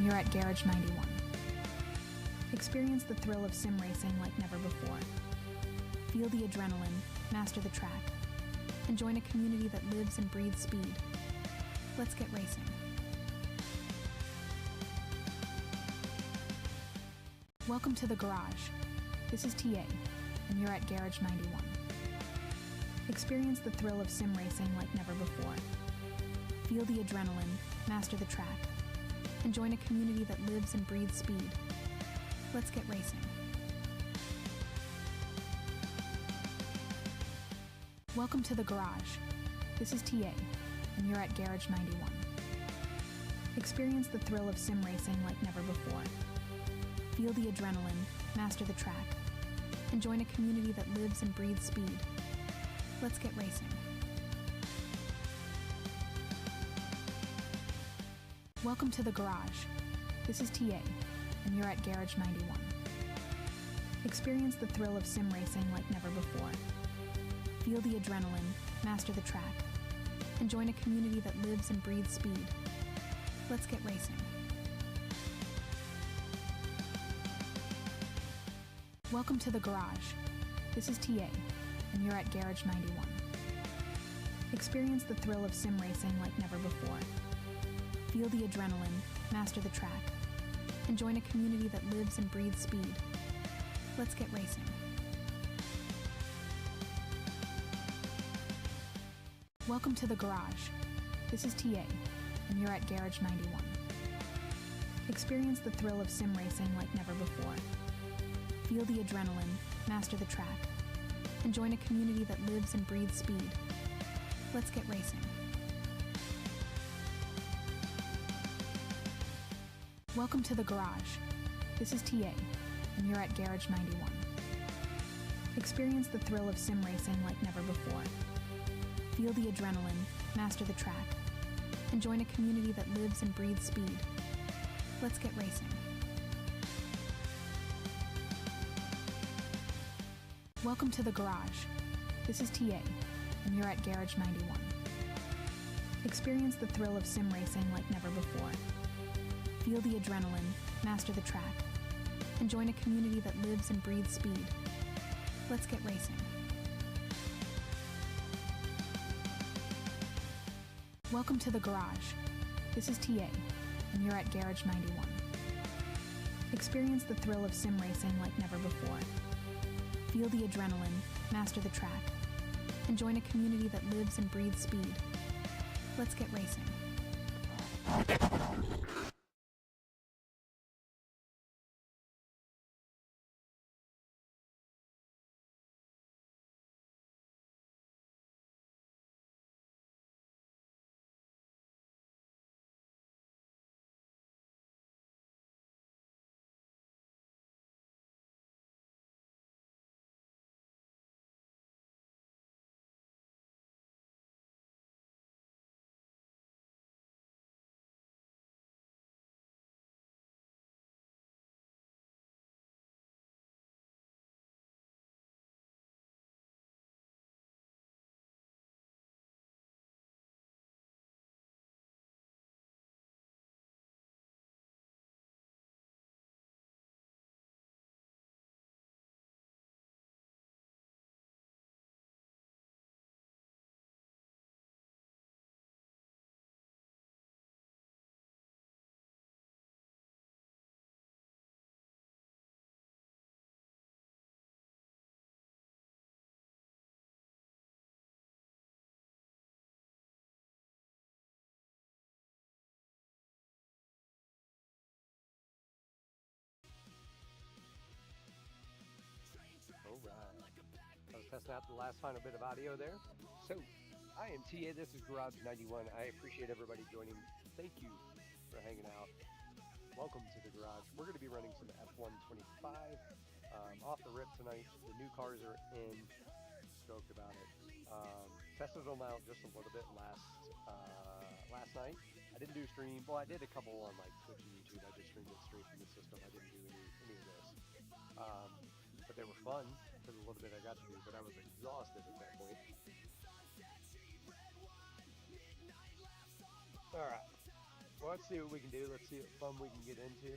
you're at GR91. Experience the thrill of sim racing like never before. Feel the adrenaline, master the track, and join a community that lives and breathes speed. Let's get racing. Welcome to the garage. This is TA, and you're at GR91. Experience the thrill of sim racing like never before. Feel the adrenaline, master the track, and join a community that lives and breathes speed. Let's get racing. Welcome to the garage. This is TA, and you're at GR91. Experience the thrill of sim racing like never before. Feel the adrenaline, master the track, and join a community that lives and breathes speed. Let's get racing. Welcome to the garage. This is TA, and you're at GR91. Experience the thrill of sim racing like never before. Feel the adrenaline, master the track, and join a community that lives and breathes speed. Let's get racing. Welcome to the garage. This is TA, and you're at GR91. Experience the thrill of sim racing like never before. Feel the adrenaline, master the track, and join a community that lives and breathes speed. Let's get racing. Welcome to the garage. This is TA, and you're at GR91. Experience the thrill of sim racing like never before. Feel the adrenaline, master the track, and join a community that lives and breathes speed. Let's get racing. Welcome to the garage. This is TA, and you're at GR91. Experience the thrill of sim racing like never before. Feel the adrenaline, master the track, and join a community that lives and breathes speed. Let's get racing. Welcome to the garage. This is TA, and you're at GR91. Experience the thrill of sim racing like never before. Feel the adrenaline, master the track, and join a community that lives and breathes speed. Let's get racing. Welcome to the garage. This is TA, and you're at GR91. Experience the thrill of sim racing like never before. Feel the adrenaline, master the track, and join a community that lives and breathes speed. Let's get racing. All right. I was testing out the last final bit of audio there. So, I am TA. This is Garage91. I appreciate everybody joining. Thank you for hanging out. Welcome to the garage. We're going to be running some F125 off the rip tonight. The new cars are in. Stoked about it. Tested them out just a little bit last night. I didn't do stream. Well, I did a couple on like Twitch and YouTube. I just streamed it straight from the system. I didn't do any of this. But they were fun for the little bit I got to do. But I was exhausted at that point. All right. Well, let's see what we can do. Let's see what fun we can get into.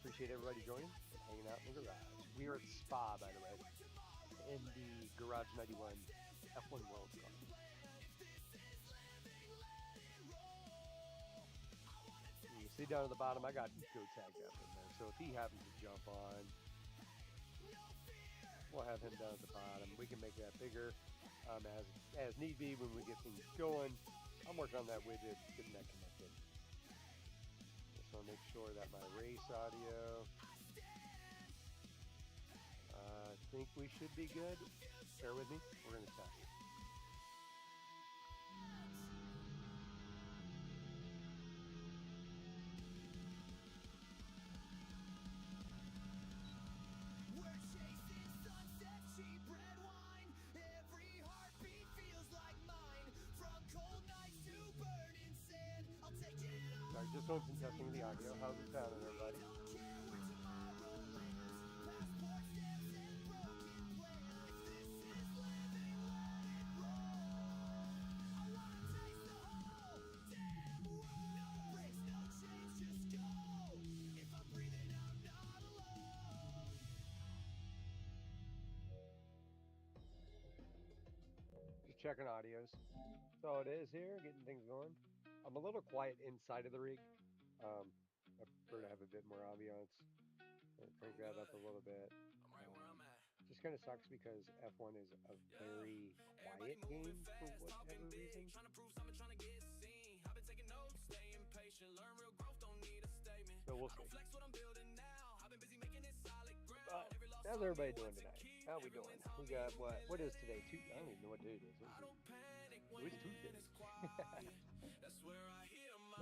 Appreciate everybody joining and hanging out in the garage. We are at Spa, by the way, in the Garage 91 F1 World Car. You see down at the bottom, I got Eco tagged up in there. So if he happens to jump on, we'll have him down at the bottom. We can make that bigger as need be when we get things going. I'm working on that widget, getting that connected. Just want to make sure that my race audio, I think we should be good. Bear with me. We're going to test. Sorry, just doing some testing of the audio. How's it sounding, everybody? Just checking audios. That's all it is here, getting things going. I'm a little quiet inside of the rig. I prefer to have a bit more ambiance. Crank that up a little bit. Just kind of sucks because F1 is a very quiet game for whatever reason. So we'll see. But how's everybody doing tonight? How are we doing? We got what is today? I don't even know what day it is. It's Tuesday.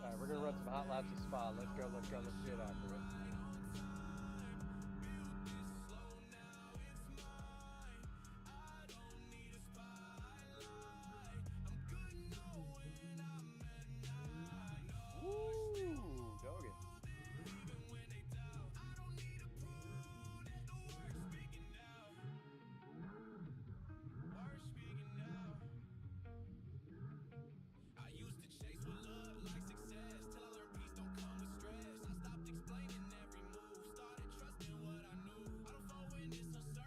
Alright, we're gonna run some hot laps of Spa. Let's go, let's get after it. Woo, doggy.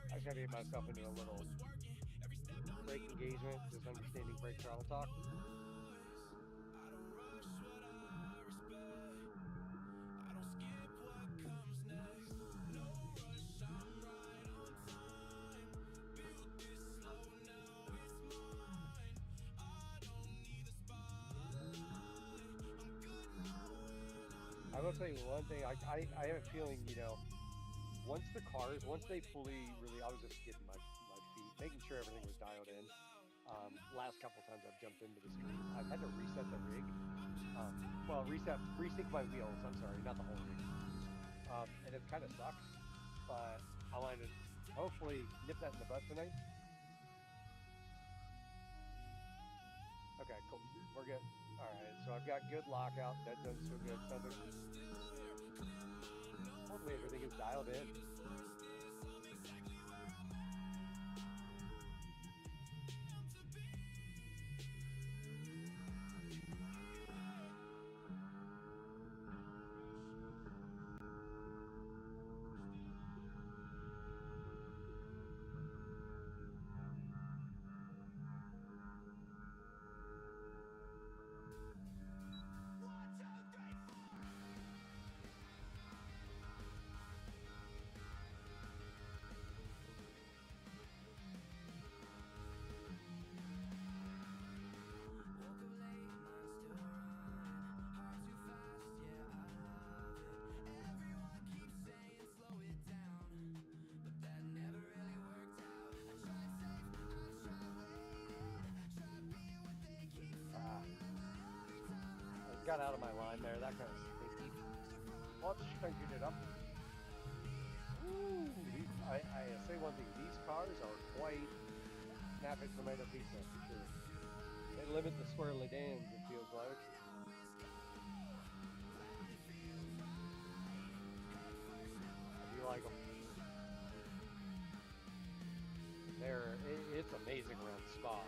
I just gotta get myself into a little brake engagement, just understanding brake throttle talk. I will tell you one thing, I have a feeling, once they fully really, I was just getting my feet, making sure everything was dialed in. Last couple times I've jumped into the stream, I've had to reset the rig. Resync my wheels, I'm sorry, not the whole rig. And it kind of sucks, but I want to hopefully nip that in the butt tonight. Okay, cool. We're good. All right, so I've got good lockout. That does so good. Hopefully everything is dialed in. Got out of my line there, that kind of stinky. Well, just cranking it up. Ooh, I say one thing, these cars are quite snapping tomato pizza for sure. They limit the swirly dams, it feels like. I do like them. It's amazing around Spa.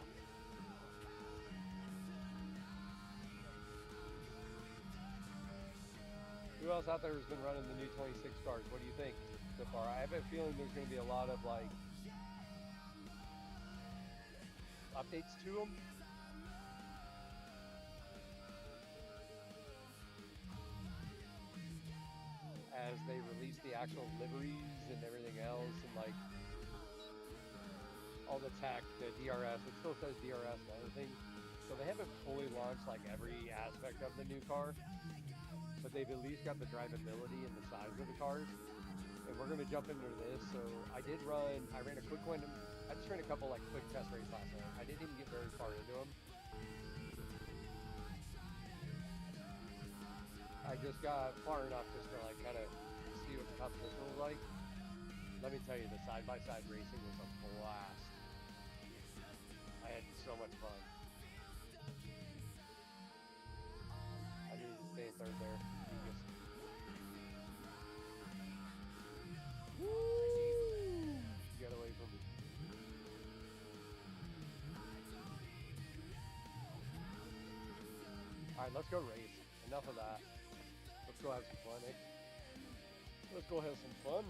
else out there has been running the new 26 cars? What do you think so far? I have a feeling there's going to be a lot of like updates to them. As they release the actual liveries and everything else, and like all the tech, the DRS, it still says DRS and everything. So they haven't fully launched like every aspect of the new car, but they've at least got the drivability and the size of the cars. And we're going to jump into this. So I ran a quick one. I just ran a couple like quick test race last night. I didn't even get very far into them. I just got far enough just to like kind of see what the competition was like. Let me tell you, the side-by-side racing was a blast. I had so much fun. I needed to stay in third there. Woo! You got away from me. All right, let's go race. Enough of that. Let's go have some fun, eh? Let's go have some fun.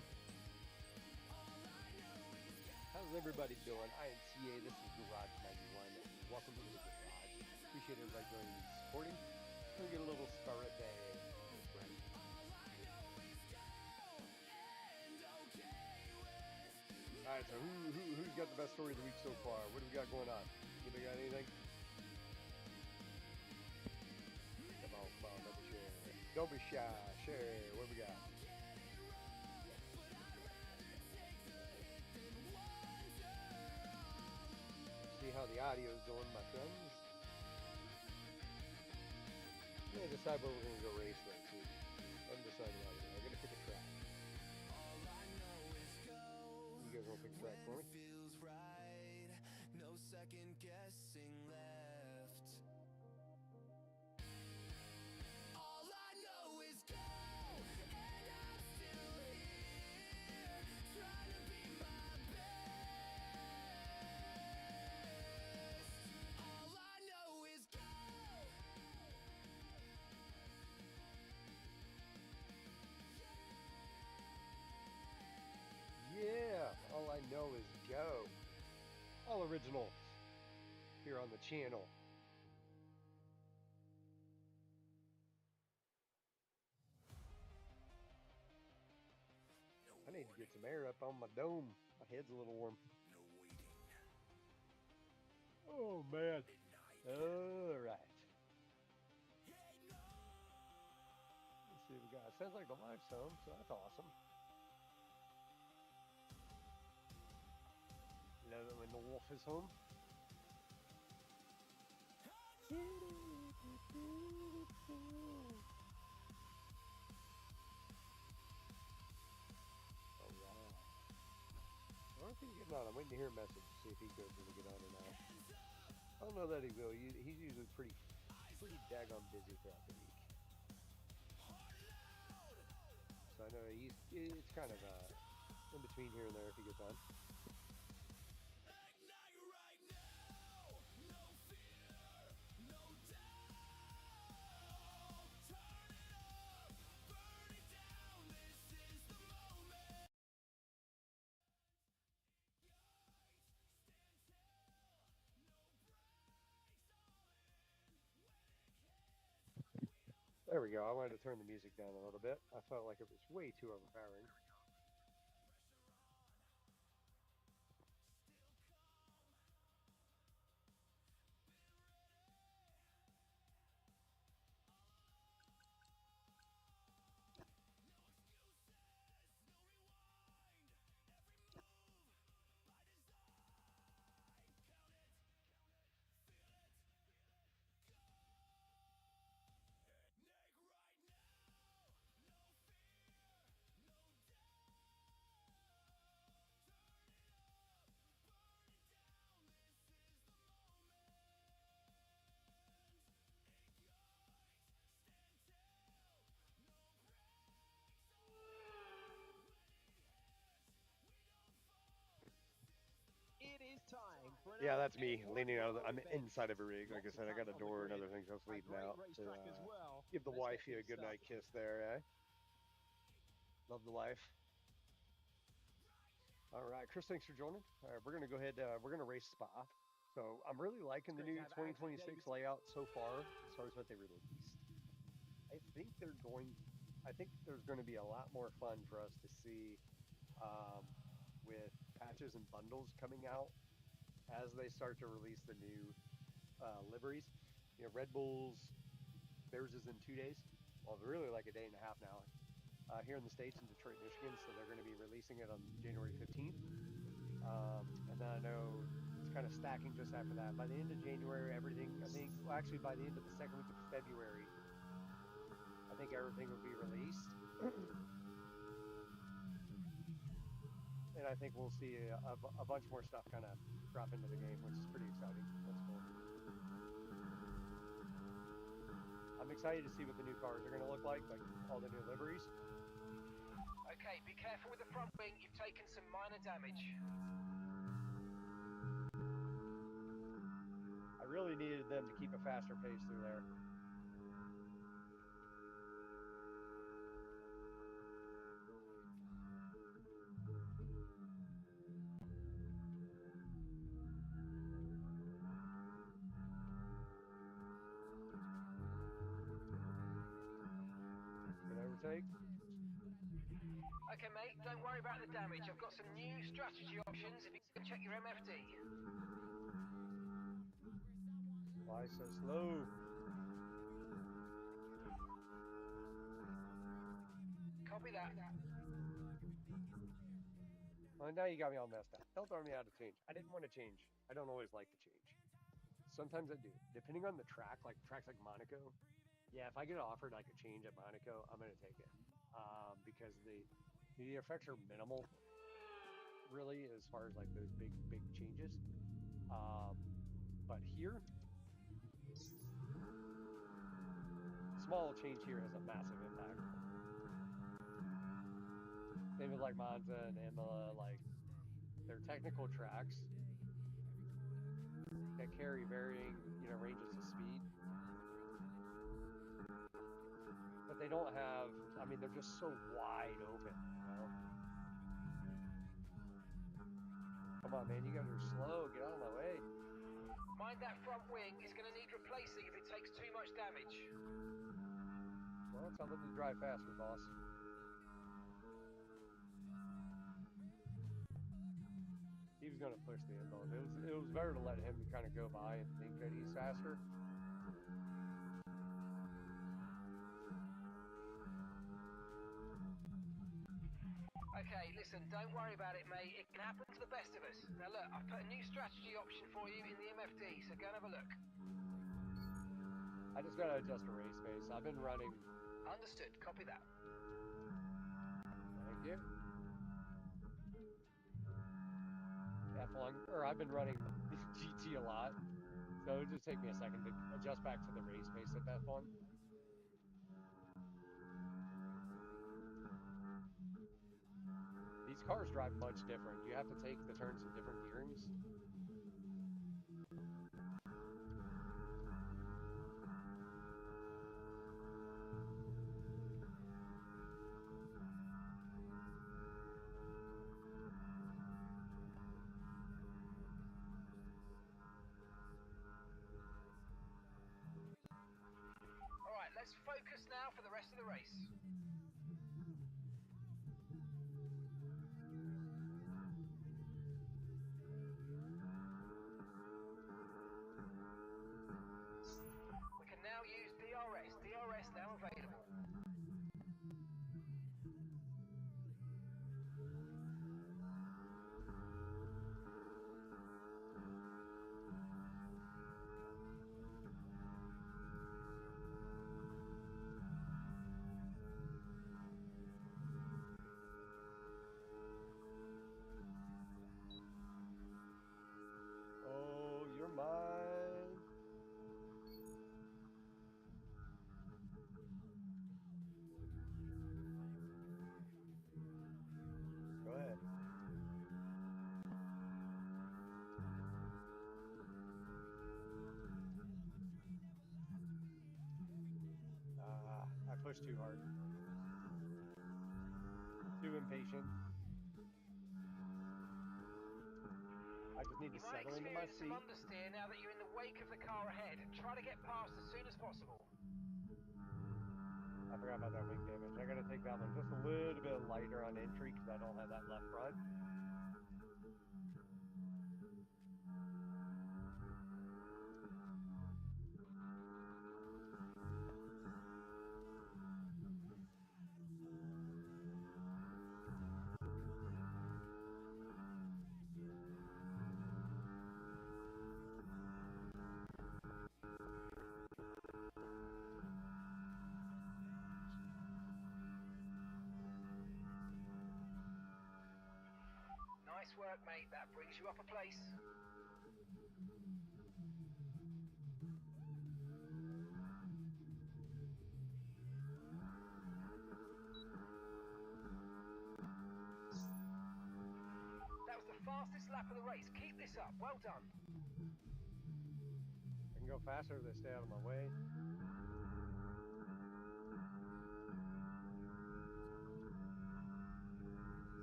How's everybody doing? I am TA. This is Garage91. Welcome to the Garage. Appreciate everybody joining and supporting. We'll get a little spirit day. All right, so who's got the best story of the week so far? What do we got going on? Anybody got anything? Come on, don't be shy. Don't be shy. Share. What we got? See how the audio's doing, my friends. I'm gonna decide where we're gonna go race then, too. I'm deciding about it. I'm gonna pick a track. You guys wanna pick a track for me? No second guessing left. All I know is go, and I'm still here, trying to be my best. All I know is go. Yeah, all I know is go. All original here on the channel. I need to get some air up on my dome. My head's a little warm. Oh man. All right. Let's see what we got. Sounds like the wife's home, so that's awesome. Love it when the wolf is home. Alright. I don't think he's getting on. I'm waiting to hear a message to see if he goes to get on or not. I don't know that he will. He's usually pretty daggone busy throughout the week. So I know it's kind of in between here and there if he gets on. There we go. I wanted to turn the music down a little bit. I felt like it was way too overpowering. Yeah, that's me leaning out. I'm inside of a rig. Like I said, I got a door and other things I was leaving out to give the wifey a good night kiss there, eh? Love the life. All right, Chris, thanks for joining. All right, we're gonna go ahead. We're gonna race Spa. So I'm really liking the new 2026 layout so far, as far as what they released. I think they're going. I think there's going to be a lot more fun for us to see um, with patches and bundles coming out as they start to release the new liveries. You know, Red Bull's theirs is in 2 days. Well, really like a day and a half now here in the States in Detroit, Michigan. So they're going to be releasing it on January 15th. And then I know it's kind of stacking just after that. By the end of January, everything, I think, well, actually, by the end of the second week of February, I think everything will be released. And I think we'll see a bunch more stuff kind of drop into the game, which is pretty exciting. That's cool. I'm excited to see what the new cars are going to look like all the new liveries. Okay, be careful with the front wing. You've taken some minor damage. I really needed them to keep a faster pace through there. Good overtake. Okay, mate, don't worry about the damage. I've got some new strategy options if you can check your MFD. Why so slow? Copy that. Well, now you got me all messed up. Don't throw me out of change. I didn't want to change. I don't always like to change. Sometimes I do. Depending on the track, like tracks like Monaco, yeah, if I get offered like a change at Monaco, I'm going to take it because the effects are minimal, really, as far as like those big changes. But here, small change here has a massive impact. Same with like Monza and Imola, like they're technical tracks that carry varying, ranges of speed. But they don't have, I mean, they're just so wide open, Come on, man, you guys are slow. Get out of my way. Mind that front wing. It's going to need replacing if it takes too much damage. Well, tell them to drive faster, boss. He was going to push the envelope. It was better to let him kind of go by and think that he's faster. Okay, listen, don't worry about it, mate. It can happen to the best of us. Now look, I've put a new strategy option for you in the MFD, so go and have a look. I just got to adjust the race pace. I've been running. Understood, copy that. Thank you. F1, or I've been running GT a lot, so it'll just take me a second to adjust back to the race pace at F1. These cars drive much different. You have to take the turns in different gearings. All right, let's focus now for the rest of the race. We can now use DRS. DRS now available. Oh, you're mine. Go ahead. I pushed too hard. too impatient. I just need to You might settle into my experience seat. some understeer now that you're in the wake of the car ahead. Try to get past as soon as possible. I forgot about that wing damage. I gotta take that one just a little bit lighter on entry because I don't have that left front. Nice work, mate. That brings you up a place. That was the fastest lap of the race. Keep this up. Well done. I can go faster if they stay out of my way.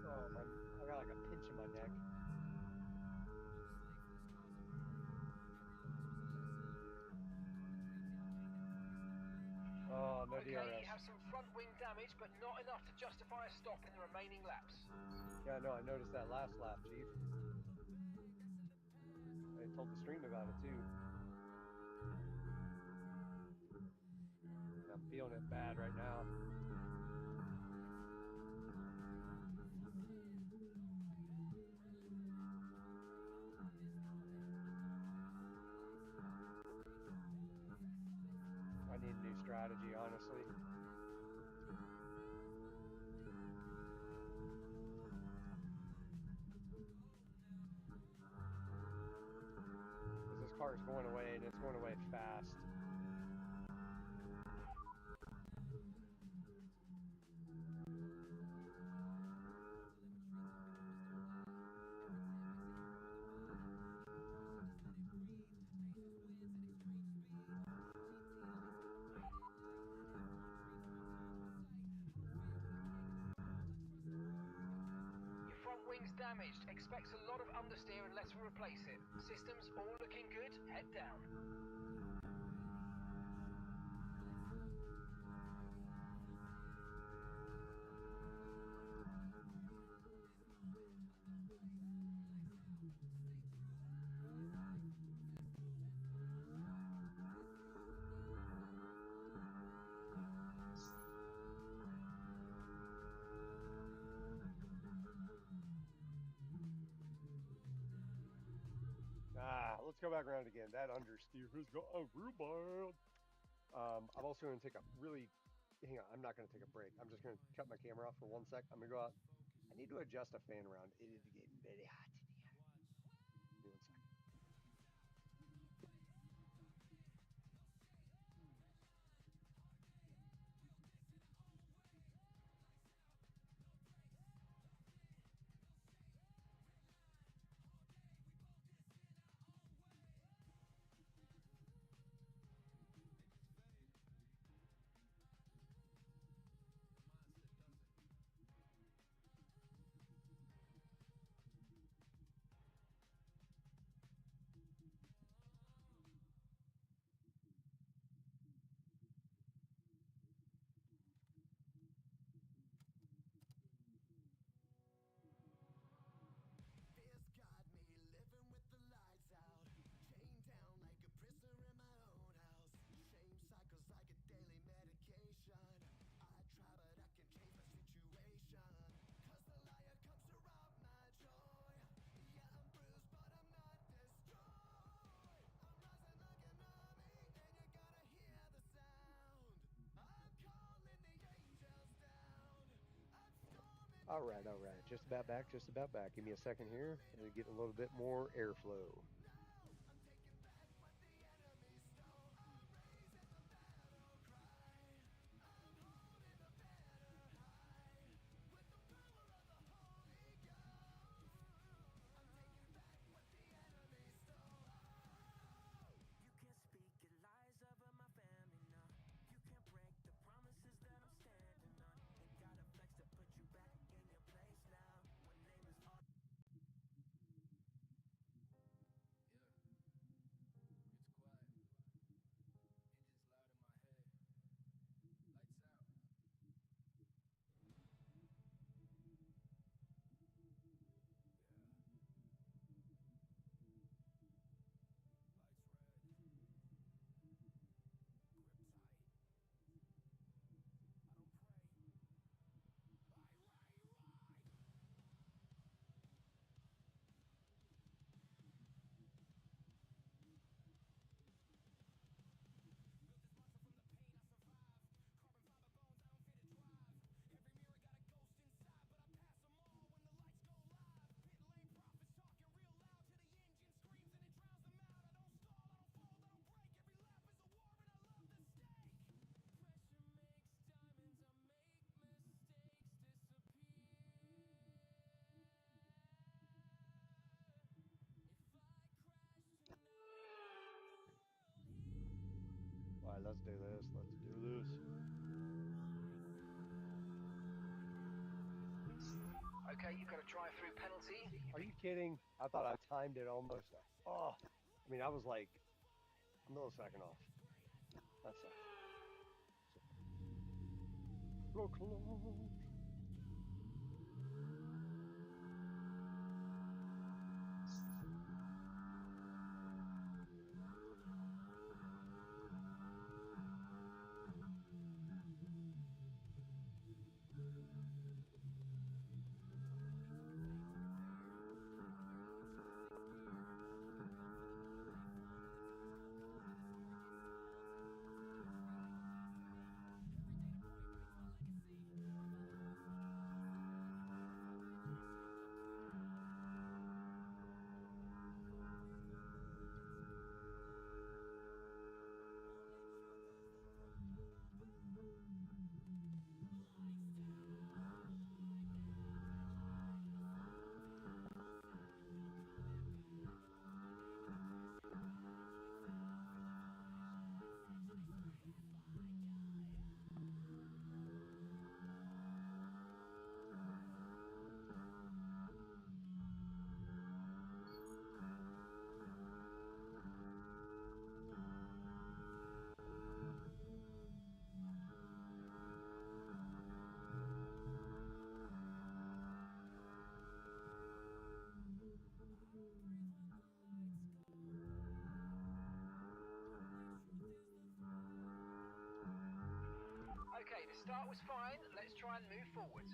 Oh, I got like a pinch in my neck. Oh, no Okay, DRS. you have some front wing damage, but not enough to justify a stop in the remaining laps. Yeah, no, I noticed that last lap, Chief. I told the stream about it too. And I'm feeling it bad right now. I need a new strategy, honestly. Because this car is going away, and it's going away fast. Your front wing's damaged. Expects a lot of understeer unless we replace it. Systems all looking good. Head down. Let's go back around again. That understeer has got real bad. I'm also going to take a really, hang on, I'm not going to take a break. I'm just going to cut my camera off for 1 sec. I'm going to go out. I need to adjust a fan around. It is getting very hot in here. Give me 1 sec. All right. Just about back. Give me a second here and get a little bit more airflow. right, let's do this. Let's do this. Okay, you've got a drive-through penalty. Are you kidding? I thought I timed it almost. Oh, I mean, I was like a millisecond off. That sucks. Look, Okay, the start was fine. Let's try and move forward.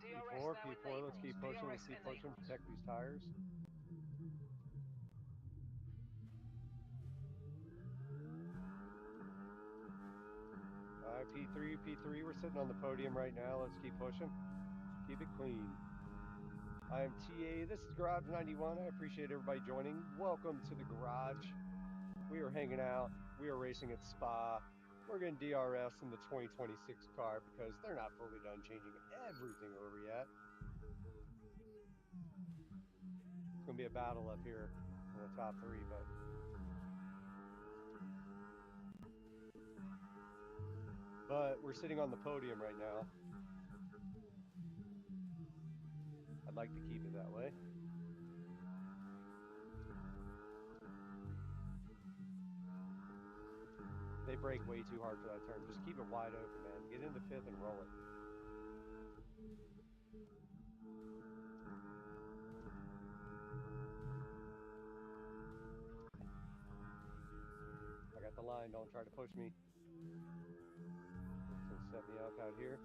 DRS P4, now P4, let's keep enabled. pushing, let's DRS keep pushing, enabled. protect these tires. All right, P3, P3, we're sitting on the podium right now. Let's keep pushing. Keep it clean. I am TA, this is Garage 91. I appreciate everybody joining. Welcome to the garage. We are hanging out. We are racing at Spa. We're getting DRS in the 2026 car because they're not fully done changing everything over yet. It's going to be a battle up here in the top three, but we're sitting on the podium right now. I'd like to keep it that way. They brake way too hard for that turn. Just keep it wide open, man. Get into fifth and roll it. I got the line. Don't try to push me. It's going to set me up out here.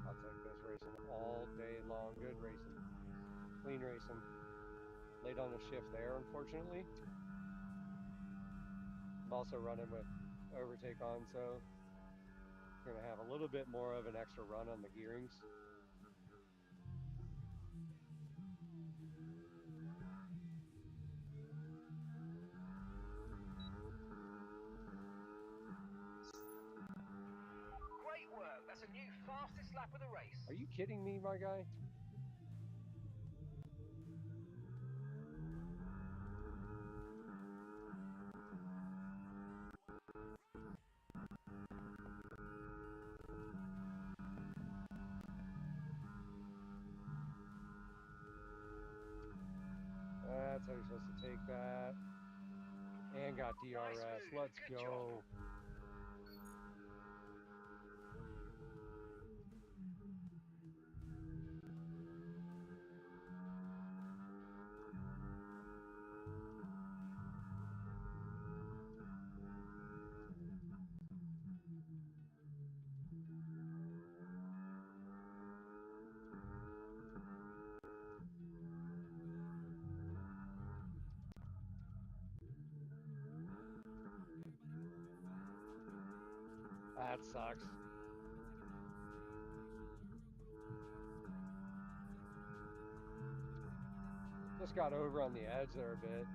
I'll take this racing all day long. Good racing. Clean racing. Late on the shift there, unfortunately. I'm also running with overtake on, so I'm going to have a little bit more of an extra run on the gearings. Great work. That's a new fastest lap of the race. Are you kidding me, my guy? That's how you're supposed to take that. And got DRS. Nice move. Let's Good go. job. That sucks. Just got over on the edge there a bit.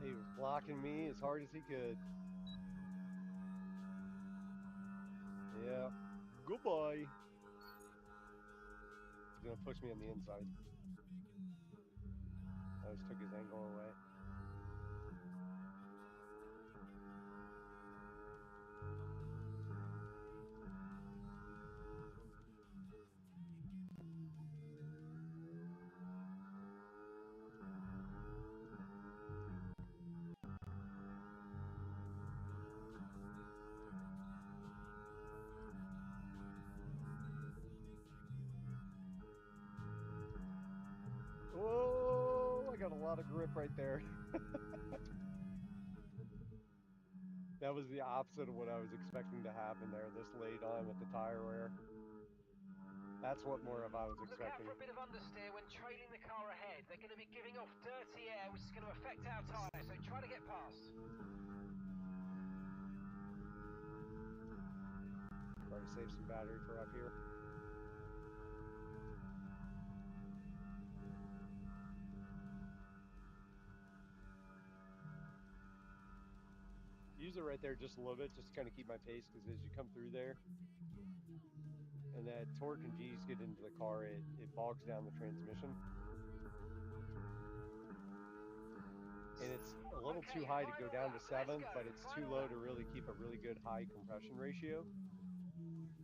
He was blocking me as hard as he could. Yeah. Goodbye. He's gonna push me on the inside. I just took his angle away. Oh, I got a lot of grip right there. That was the opposite of what I was expecting to happen there. This laid on with the tire wear. That's what more of I was expecting. Look out for a bit of understeer when trailing the car ahead. They're going to be giving off dirty air, which is going to affect our tyre, so try to get past. Try to save some battery for up here. Use it right there just a little bit, just to kind of keep my pace, because as you come through there, and that torque and G's get into the car, it bogs down the transmission. And it's a little too high to go down to 7, but it's too low to really keep a really good high compression ratio.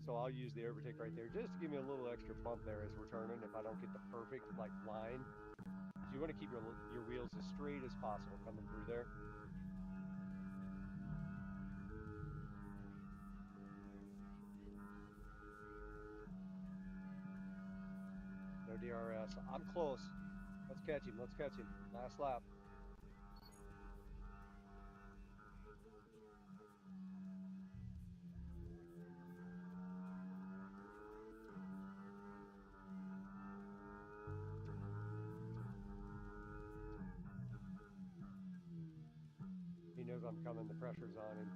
So I'll use the overtake right there just to give me a little extra bump there as we're turning if I don't get the perfect line. You want to keep your wheels as straight as possible coming through there. No DRS. I'm close. Let's catch him. Let's catch him. Last lap. He knows I'm coming. The pressure's on him.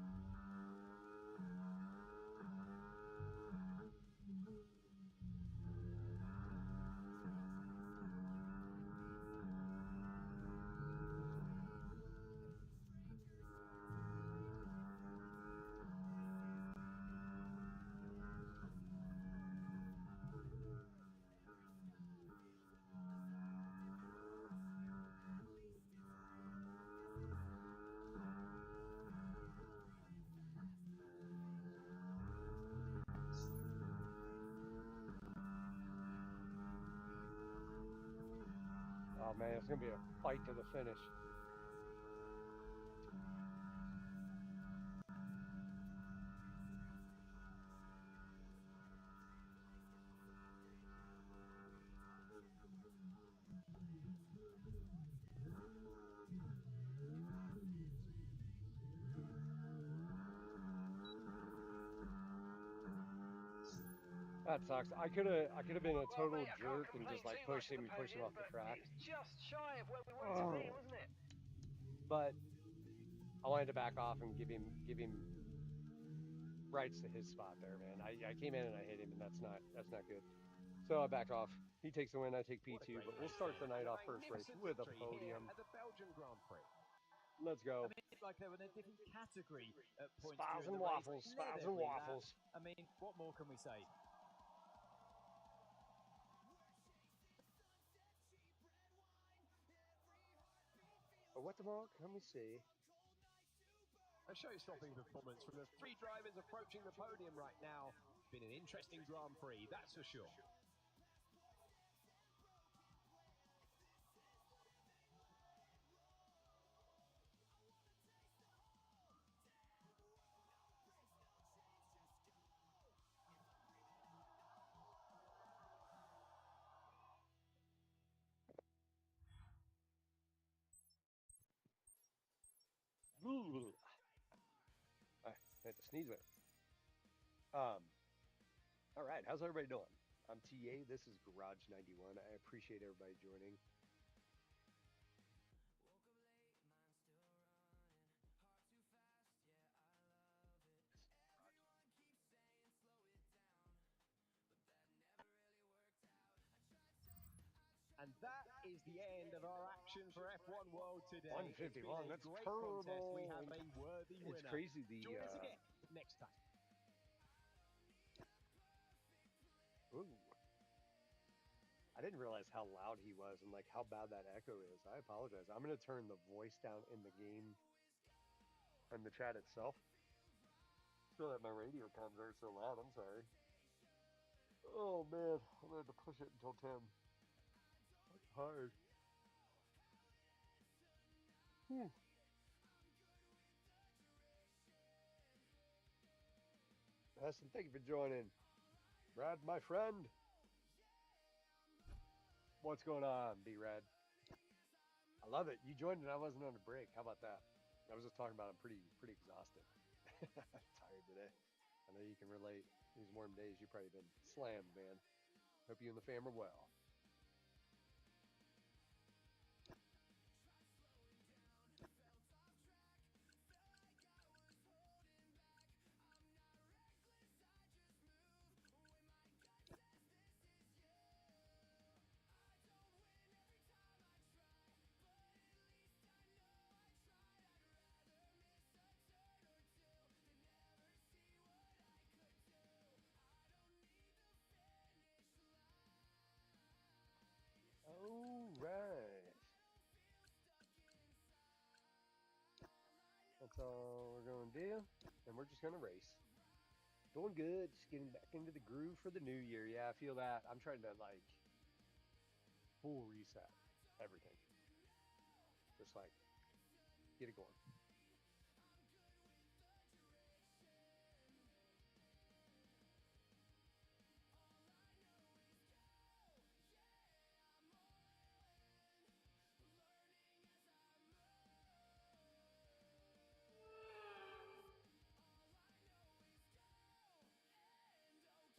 Oh man, it's gonna be a fight to the finish. That sucks. I could have been a total jerk and just pushed him off the track. It's just shy of where we wanted to be, wasn't it? But I wanted to back off and give him rights to his spot there, man. I came in and I hit him, and that's not good. So I backed off. He takes the win, I take P2, but we'll start the night off first race with a podium. At the Belgian Grand Prix. Let's go. I mean, like they were in a different category at points Spies during and the race. waffles, Led spies and every lap. waffles. I mean, what more can we say? Oh, what the fuck? Let me see. A show-stopping performance from the three drivers approaching the podium right now. Been an interesting Grand Prix, that's for sure. I had to sneeze there. All right, how's everybody doing? I'm TA. This is Garage 91. I appreciate everybody joining. And that is the end of our action for F1 World today. 151, It's that's been a great contest. We terrible. have a worthy winner. It's crazy. Join us again next time. Ooh. I didn't realize how loud he was and like how bad that echo is. I apologize. I'm gonna turn the voice down in the game and the chat itself. Feel that my radio comms are so loud. I'm sorry. Oh man, I'm gonna have to push it until 10. I'm tired. Preston, thank you for joining. Brad, my friend. What's going on, B-Rad? I love it. You joined and I wasn't on a break. How about that? I was just talking about I'm pretty exhausted. I'm tired today. I know you can relate. These warm days, you've probably been slammed, man. Hope you and the fam are well. All right. That's all we're going to do. And we're just going to race. Doing good. Just getting back into the groove for the new year. Yeah, I feel that. I'm trying to, like, full reset everything. Just, like, get it going.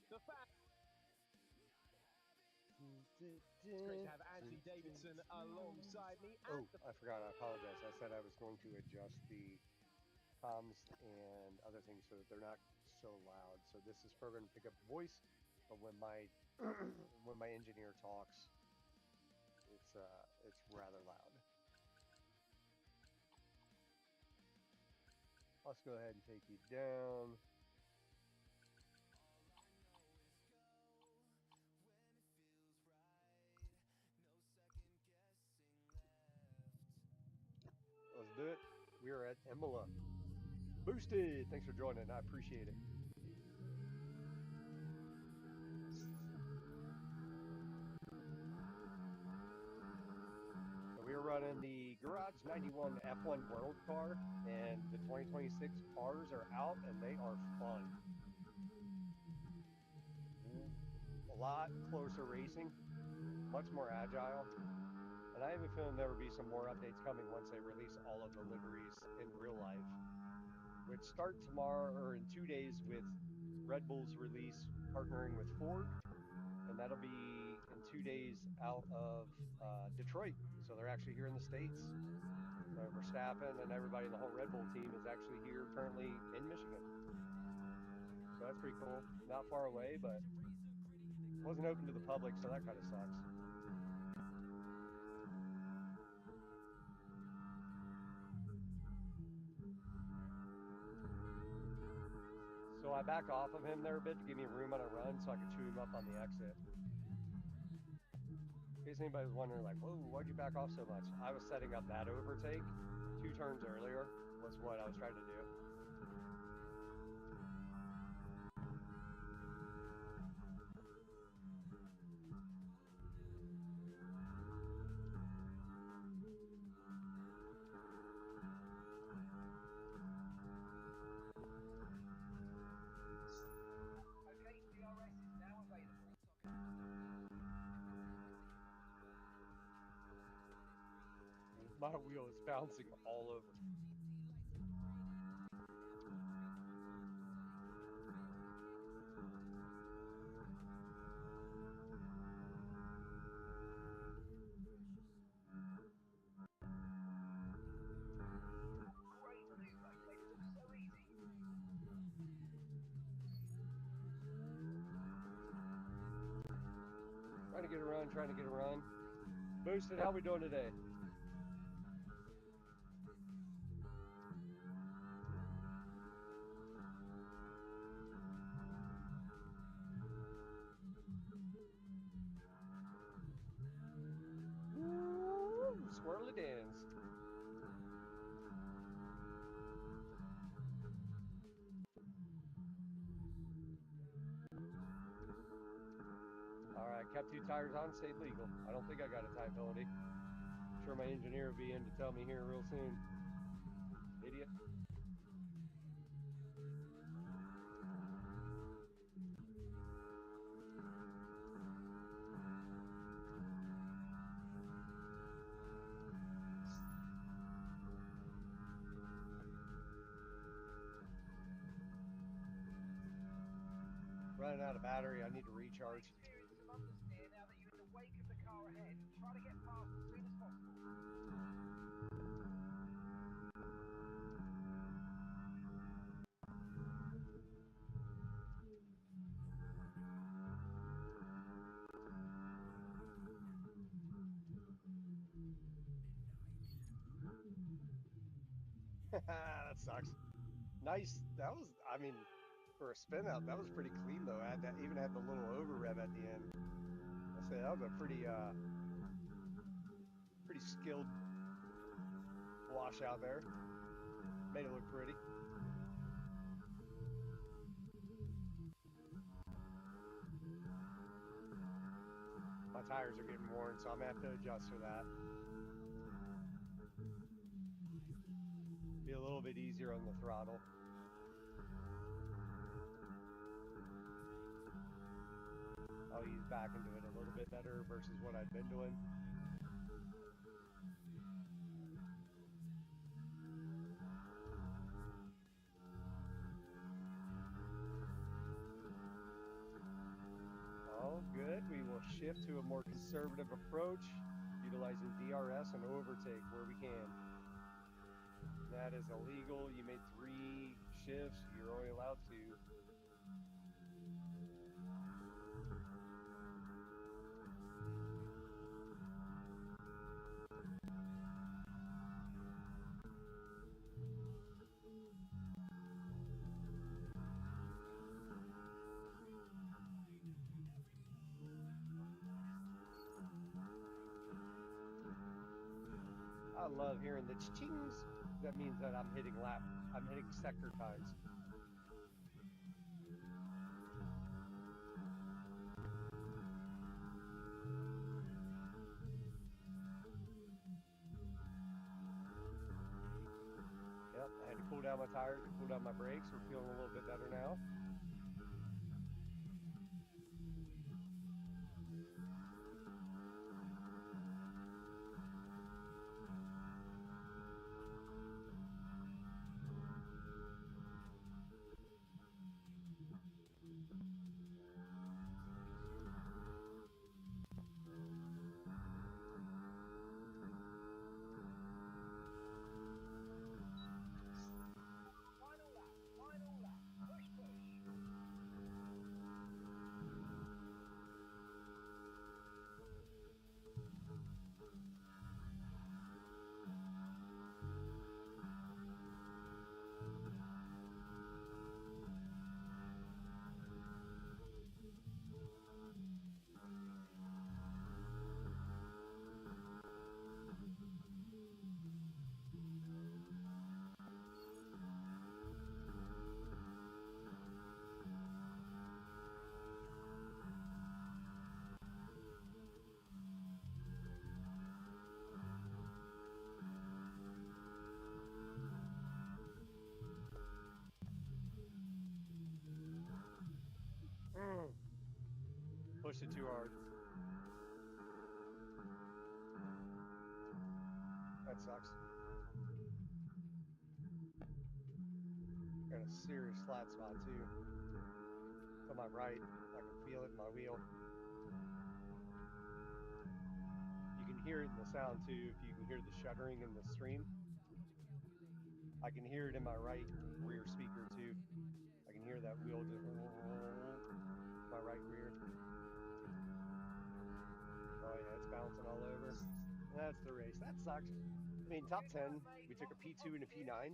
The fact. It's great to have Anthony Davidson alongside me. Oh, I forgot. I apologize. I said I was going to adjust the comms and other things so that they're not so loud. So this is programmed to pick up voice, but when my when my engineer talks, it's rather loud. Let's go ahead and take you down. Let's do it. We are at Imola. Boosted. Thanks for joining. I appreciate it. So we are running the Garage 91 F1 World Car, and the 2026 cars are out, and they are fun. A lot closer racing, much more agile. And I have a feeling there will be some more updates coming once they release all of the liveries in real life, which start tomorrow or in 2 days with Red Bull's release partnering with Ford, and that'll be in 2 days out of Detroit. So they're actually here in the States. So Verstappen and everybody in the whole Red Bull team is actually here currently in Michigan. So that's pretty cool. Not far away, but wasn't open to the public, so that kind of sucks. So I backed off of him there a bit to give me room on a run so I could chew him up on the exit. In case anybody was wondering, like, whoa, why'd you back off so much? I was setting up that overtake 2 turns earlier was what I was trying to do. Okay, DRS is now available. My wheel is bouncing all over. Great maneuver. You made it look so easy. Trying to get a run. Boosted, how we doing today? Woo, swirly dance. All right, kept 2 tires on, stayed legal. I don't think I got a time penalty. I'm sure my engineer will be in to tell me here real soon. Idiot. Running out of battery, I need to recharge. Experience some understeer now that you're in the wake of the car ahead. Try to get past as soon as possible. That sucks. Nice. That was, I mean, for a spin out, that was pretty clean though. I had that, even had the little over rev at the end. I say that was a pretty skilled wash out there. Made it look pretty. My tires are getting worn, so I'm gonna have to adjust for that. Be a little bit easier on the throttle. I'll ease back into it a little bit better versus what I've been doing. All good. We will shift to a more conservative approach, utilizing DRS and overtake where we can. That is illegal. You made 3 shifts. You're only allowed 2. I love hearing the chings. That means that I'm hitting sector times. Yep, I had to cool down my tires and cool down my brakes. We're feeling a little bit better now. Final lap, final lap. Push, push. too hard. That sucks. Got a serious flat spot too. To my right, I can feel it in my wheel. You can hear it in the sound too, if you can hear the shuddering in the stream. I can hear it in my right rear speaker too. I can hear that wheel just my right rear. Oh yeah, it's bouncing all over. That's the race. That sucks. I mean, top 10, we took a P2 and a P9.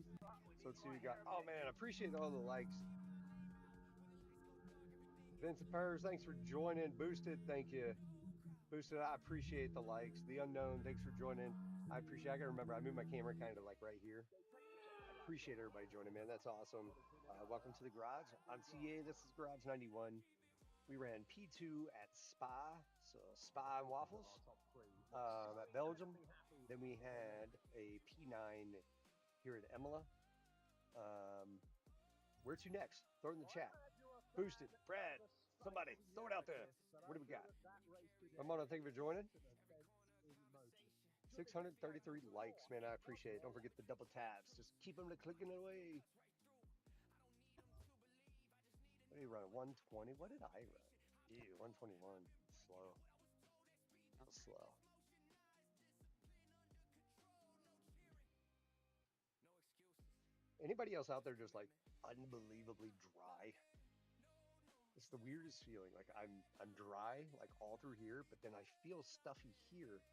So let's see what we got. Oh man, I appreciate all the likes. Vincent Purrs, thanks for joining. Boosted, thank you. Boosted, I appreciate the likes. The Unknown, thanks for joining. I appreciate, I gotta remember, I moved my camera kind of like right here. I appreciate everybody joining, man. That's awesome. Welcome to the garage. I'm TA, this is Garage 91. We ran P2 at Spa, so Spa and Waffles at Belgium. Then we had a P9 here at Imola. Where to next? Throw it in the chat. Boosted, Brad, somebody, throw it out there. What do we got? Ramona, thank you for joining. 633 likes, man. I appreciate it. Don't forget the double taps. Just keep them to clicking away. What did he run? 120? What did I run? Ew, 121. Slow. That was slow. Anybody else out there just like unbelievably dry? It's the weirdest feeling. Like I'm dry like all through here, but then I feel stuffy here,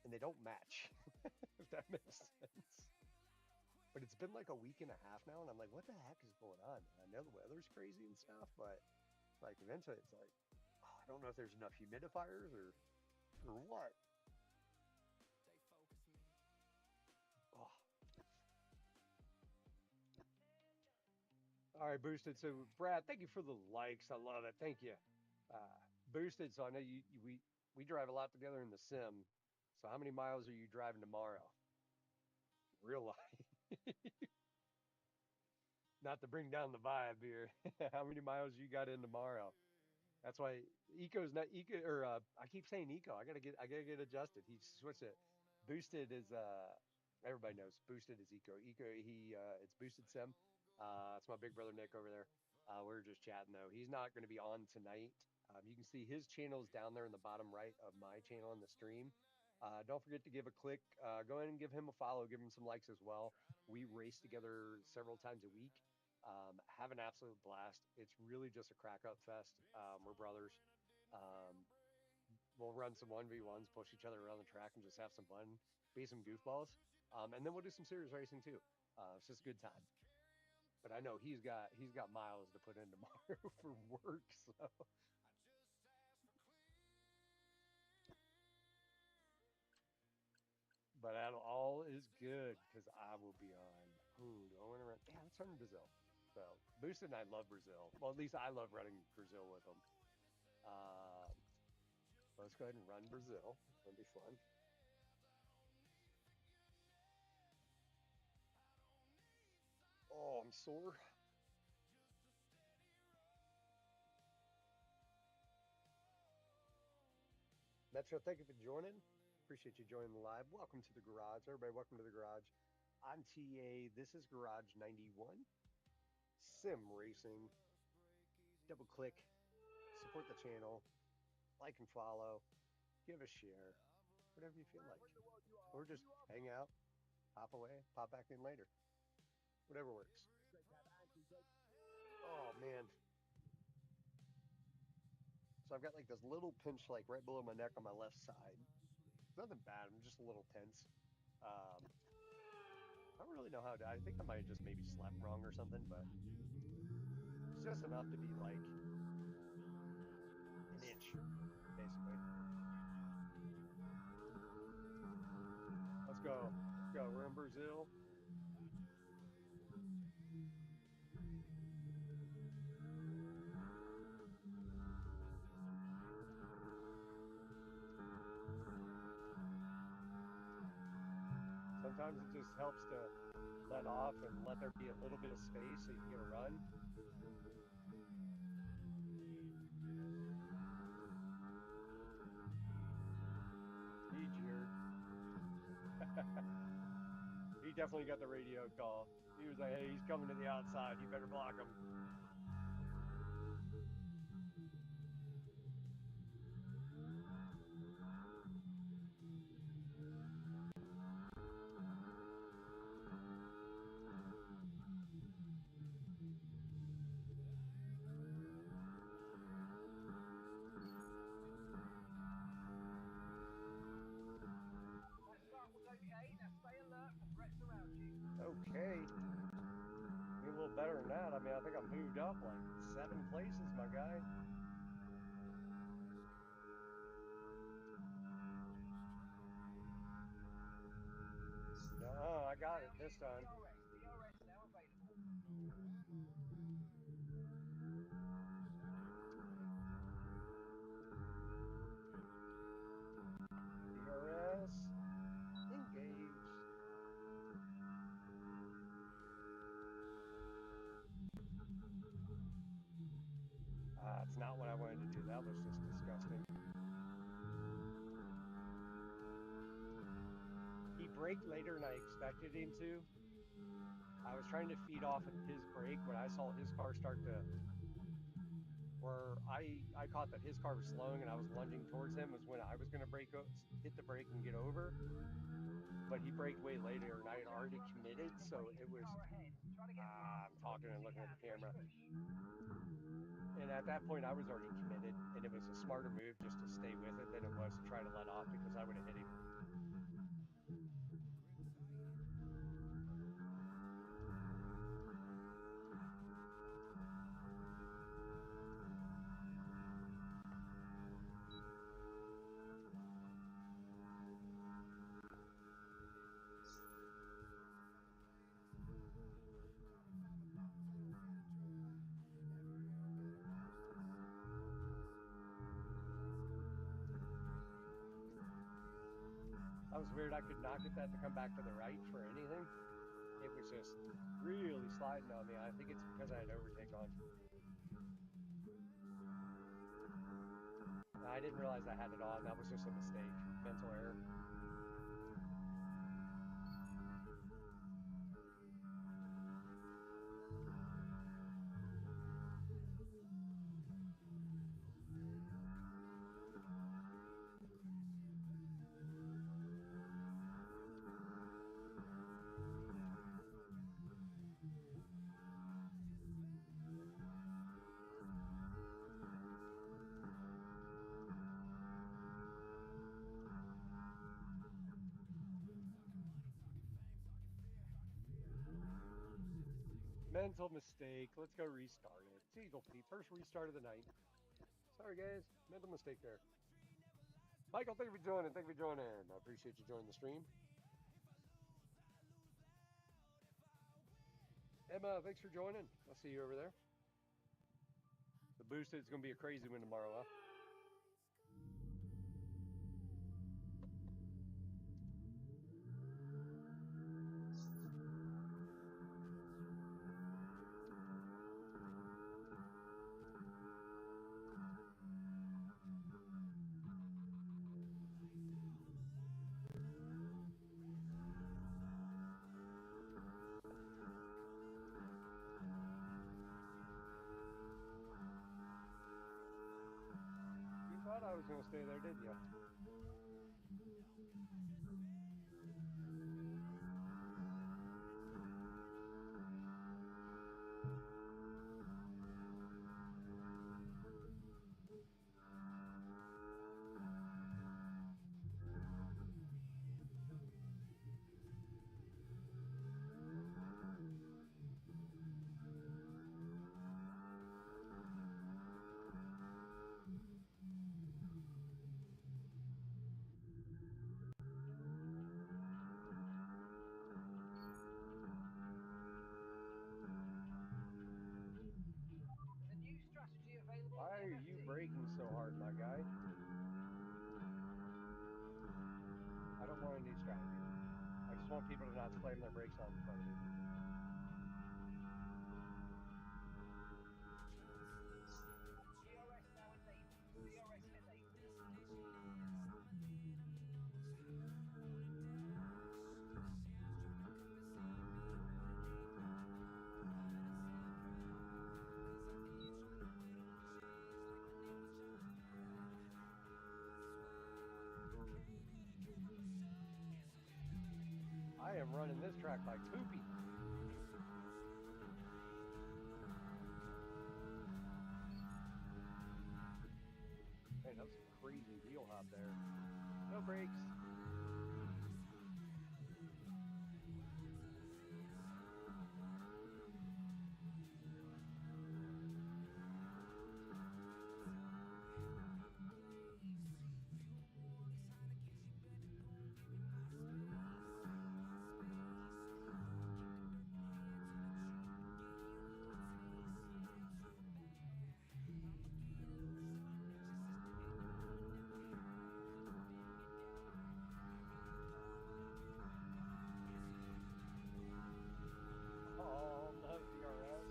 and they don't match. If that makes sense. But it's been like a week and a half now, and I'm like, what the heck is going on? And I know the weather's crazy and stuff, but like eventually it's like, oh, I don't know if there's enough humidifiers or what. Oh. All right, Boosted. So, Brad, thank you for the likes. I love it. Thank you. Boosted. So I know we drive a lot together in the sim. So how many miles are you driving tomorrow? Real life. Not to bring down the vibe here. How many miles you got in tomorrow? That's why Eco's not Eco, or I keep saying Eco. I gotta get adjusted. He switched it. Boosted is everybody knows. Boosted is Eco. It's Boosted Sim. It's my big brother Nick over there. We were just chatting though. He's not going to be on tonight. You can see his channel is down there in the bottom right of my channel in the stream. Don't forget to give a click. Go ahead and give him a follow. Give him some likes as well. We race together several times a week. Have an absolute blast. It's really just a crack up fest. We're brothers. We'll run some 1v1s, push each other around the track, and just have some fun, be some goofballs. And then we'll do some serious racing too. It's just a good time. But I know he's got miles to put in tomorrow for work, so. But all is good because I will be on. Ooh, going around. Yeah, let's run Brazil. So Boosted and I love Brazil. Well, at least I love running Brazil with them. Let's go ahead and run Brazil. It'll be fun. Oh, I'm sore. Metro, thank you for joining. Appreciate you joining the live. Welcome to the garage. Everybody, welcome to the garage. I'm TA. This is Garage 91. Sim Racing. Double click. Support the channel. Like and follow. Give a share. Whatever you feel like. Or just hang out. Pop away. Pop back in later. Whatever works. Oh, man. So I've got like this little pinch like right below my neck on my left side. It's nothing bad. I'm just a little tense. I don't really know how to. I think I might have just maybe slept wrong or something, but it's just enough to be like an inch, basically. Let's go. Let's go. We're in Brazil. Sometimes it just helps to let off and let there be a little bit of space so you can get a run. He definitely got the radio call. He was like, hey, he's coming to the outside. You better block him. Okay. Be a little better than that. I mean, I think I moved up like 7 places, my guy. No, I got it this time. DRS engaged. That's not what I wanted to do. That was just disgusting. He braked later than I expected him to. I was trying to feed off of his brake when I saw his car start to, where I caught that his car was slowing and I was lunging towards him was when I was going to hit the brake and get over. But he braked way later and I had already committed, so it was, I'm talking and looking at the camera. And at that point I was already committed, and it was a smarter move just to stay with it than it was to try to let off, because I would have hit him. That was weird. I could not get that to come back to the right for anything. It was just really sliding on me. I think it's because I had overtake on. I didn't realize I had it on. That was just a mistake. Mental error. Mental mistake. Let's go restart it. It's Eagle Pete. First restart of the night. Sorry, guys. Mental mistake there. Michael, thank you for joining. Thank you for joining. I appreciate you joining the stream. Emma, thanks for joining. I'll see you over there. The boosted is going to be a crazy one tomorrow, huh? I was going to stay there, didn't you? Why are you braking so hard, my guy? I don't want a new strategy. I just want people to not slam their brakes on in front of me. am running this track like poopy. Man, that was some crazy wheel hop there. No brakes. Oh, no DRS.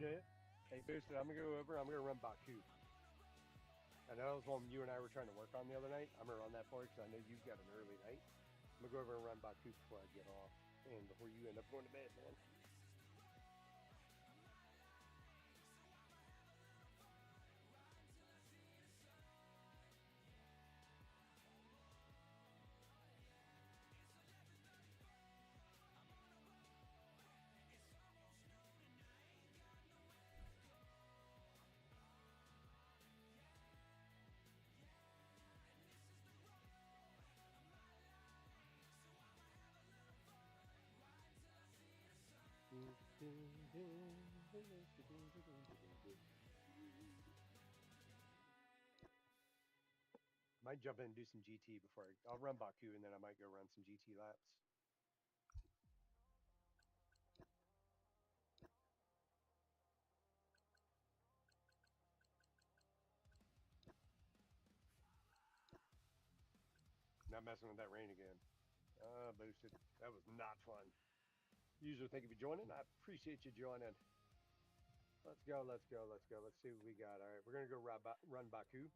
You know, hey, Boosted, I'm going to go over. I'm going to run Baku. I know that was one you and I were trying to work on the other night. I'm going to run that for you because I know you've got an early night. I'm going to go over and run Baku before I get off and before you end up going to bed, man. Might jump in and do some GT before I'll run Baku and then I might go run some GT laps. Not messing with that rain again. Boosted. That was not fun. User, thank you for joining. I appreciate you joining. Let's go, let's go, let's go. Let's see what we got. All right, we're going to go run Baku.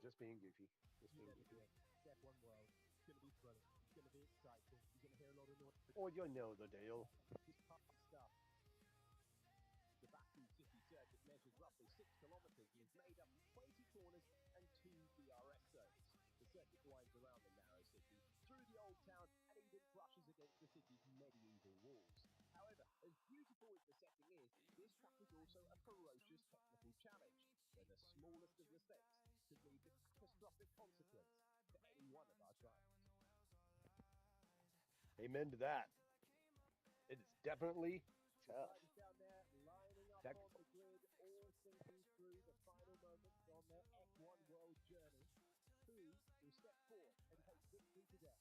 Just being goofy. Just being goofy. F1 world. It's going to be thrilling. It's going to be exciting. You're going to hear a lot of noise. Oh, you know the deal. Just pop stuff. The Baku city circuit measures roughly 6 kilometers and is made up of 20 corners and 2 DRS zones. The circuit winds around the narrow city, through the old town, and even brushes against the city's medieval walls. However, as beautiful as the setting is, this track is also a ferocious technical challenge, where the smallest of mistakes could lead to catastrophic consequence to any one of our drivers. Amen to that. It is definitely tough. Down there, lining up Technical. on the grid, all thinking through the final moments on their F1 world journey. Who will step forward and take victory today?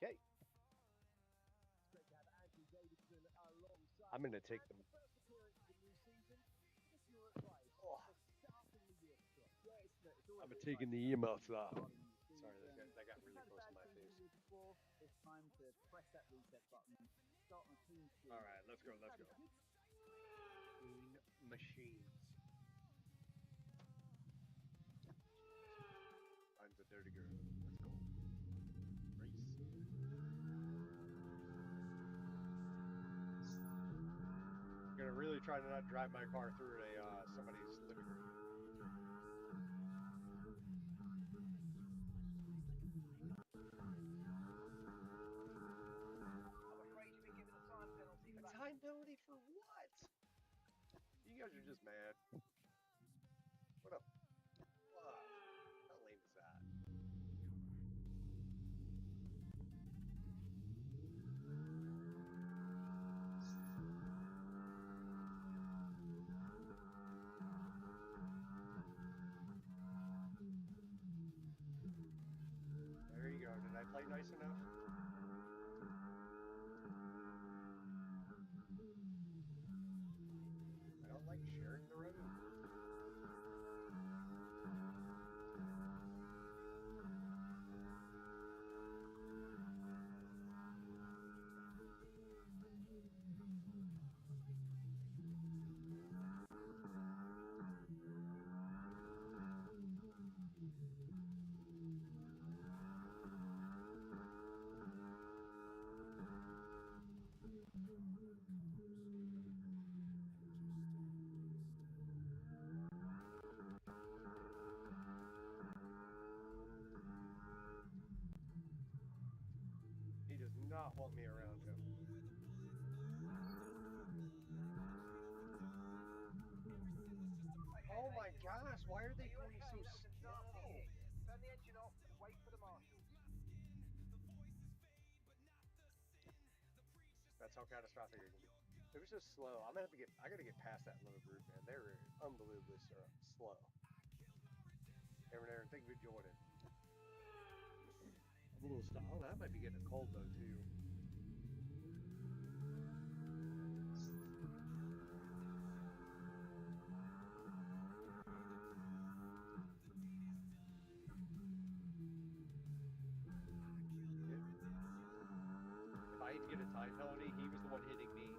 Okay. It's great to have Andrew Davidson alongside. I'm going to take them. First appearance of the new season. If you're advised, starting the year strong. Yeah, I've been taking the emotes off. Sorry, that got really close to my face. It's time to press that reset button. Start on clean sheet. All right, let's go, let's go. Clean machines. Mine's a dirty girl. Let's go. Race. I'm gonna really try to not drive my car through somebody's living room. A time penalty for what? You guys are just mad. What up? How lame is that? I play nice enough? I don't like sharing the road. He does not want me around him. Okay, Oh my mate. gosh, why are they Are you going okay? so I can start from slow? here. Turn the engine off and wait for the marshals. That's how catastrophic it can be. It was just slow. I gotta get past that low group, man. They're unbelievably slow. Aaron, thank you for joining. I'm a little stuck. Oh, that might be getting a cold though too. If I get a time penalty, he was the one hitting me.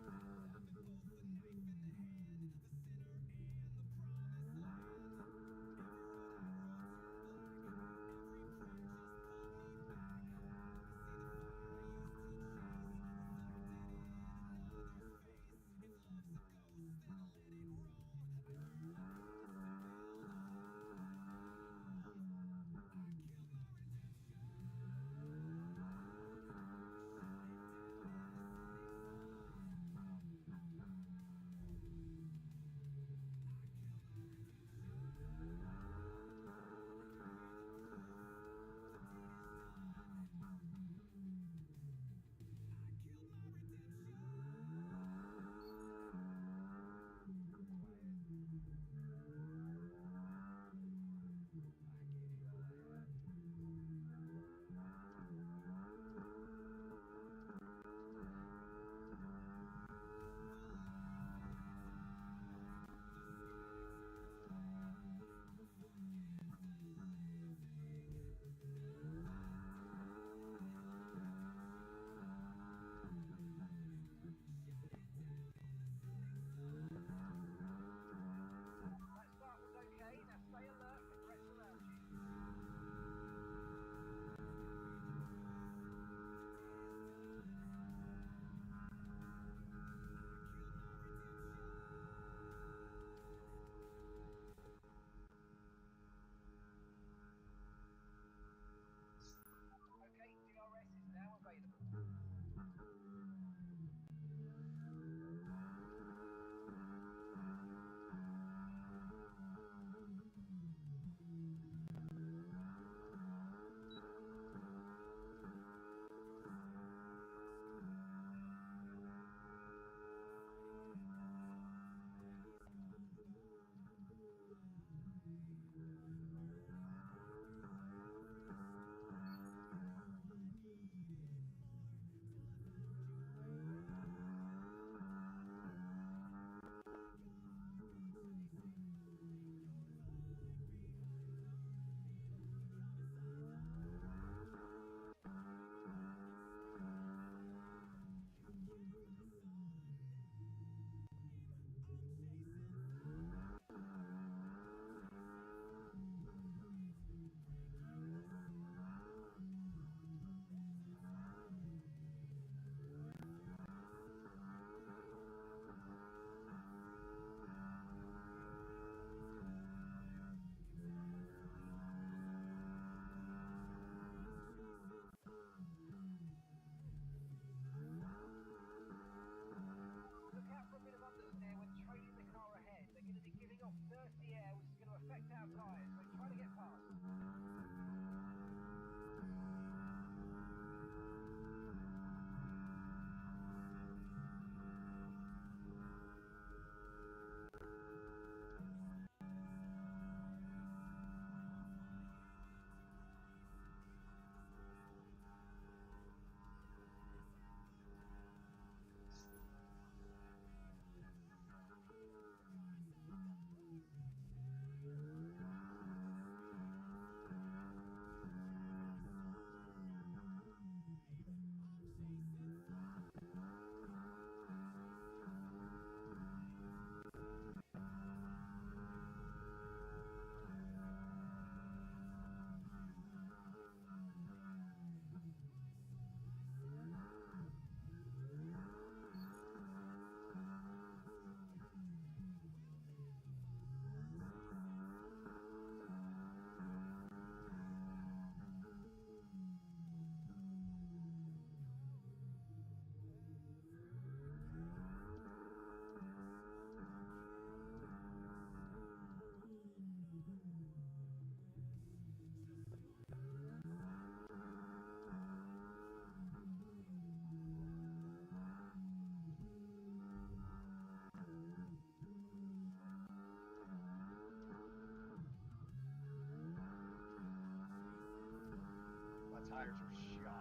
tires are shot.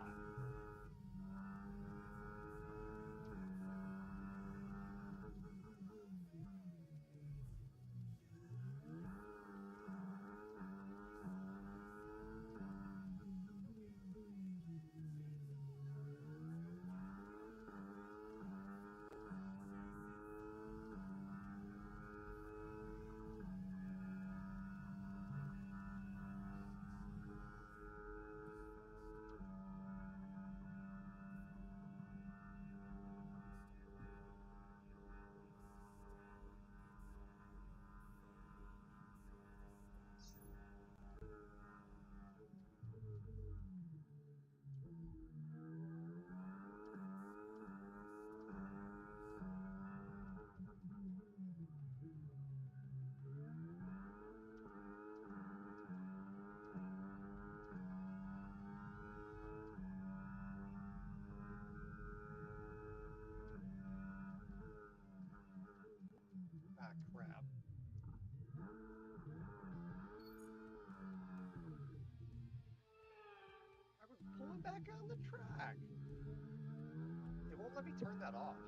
Ah, crap. I was pulling back on the track. It won't let me turn that off.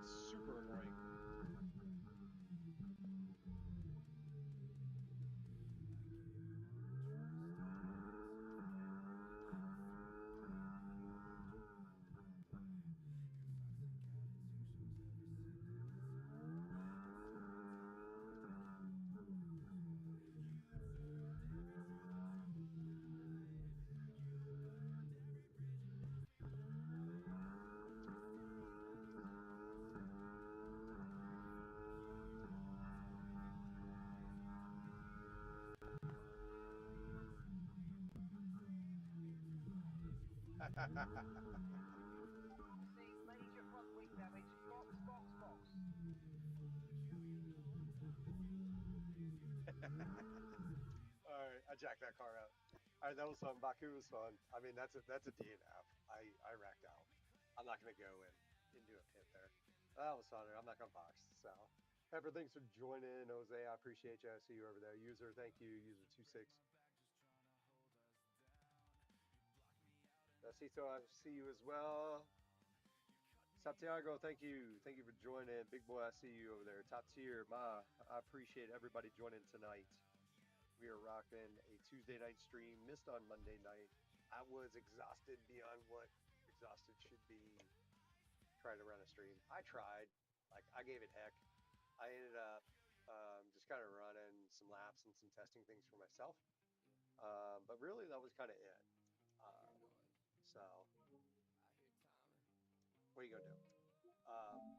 It's super annoying. See, major front wing damage. Box, box, box. All right, I jacked that car up. All right, that was fun. Baku was fun. I mean, that's a DNF. I racked out. I'm not gonna go and do a pit there. That was fun. I'm not gonna box. So, Pepper, thanks for joining. Jose, I appreciate you. I see you over there. User, thank you. User 26. Cito, I see you as well. Santiago, thank you. Thank you for joining. Big boy, I see you over there. Top tier, Ma, I appreciate everybody joining tonight. We are rocking a Tuesday night stream. Missed on Monday night. I was exhausted beyond what exhausted should be trying to run a stream. I tried. Like, I gave it heck. I ended up just kind of running some laps and some testing things for myself. But really, that was kind of it. So, what are you going to do?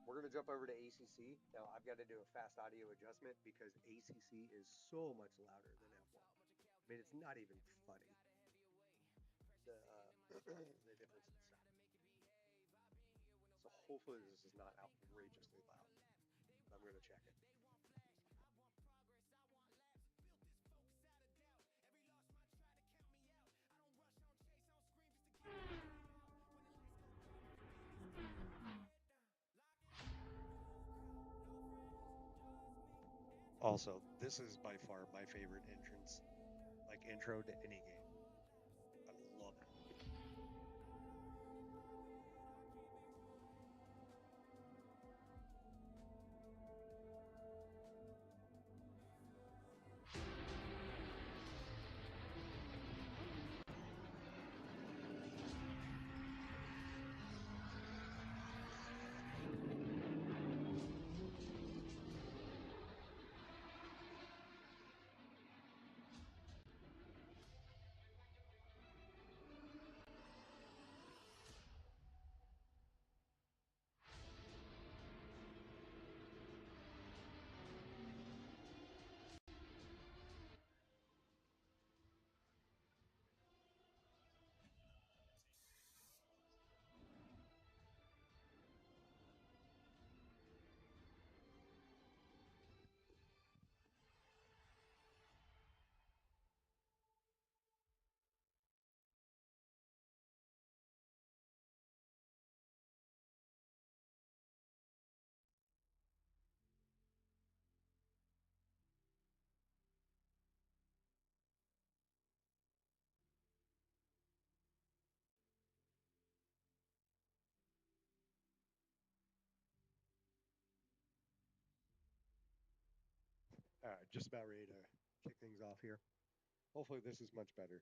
We're going to jump over to ACC. Now, I've got to do a fast audio adjustment because ACC is so much louder than F1. I mean, it's not even funny. The difference in sound. So hopefully this is not outrageously loud. I'm going to check it. Also, this is by far my favorite entrance, like intro to any game. I love it. Just about ready to kick things off here. Hopefully, this is much better.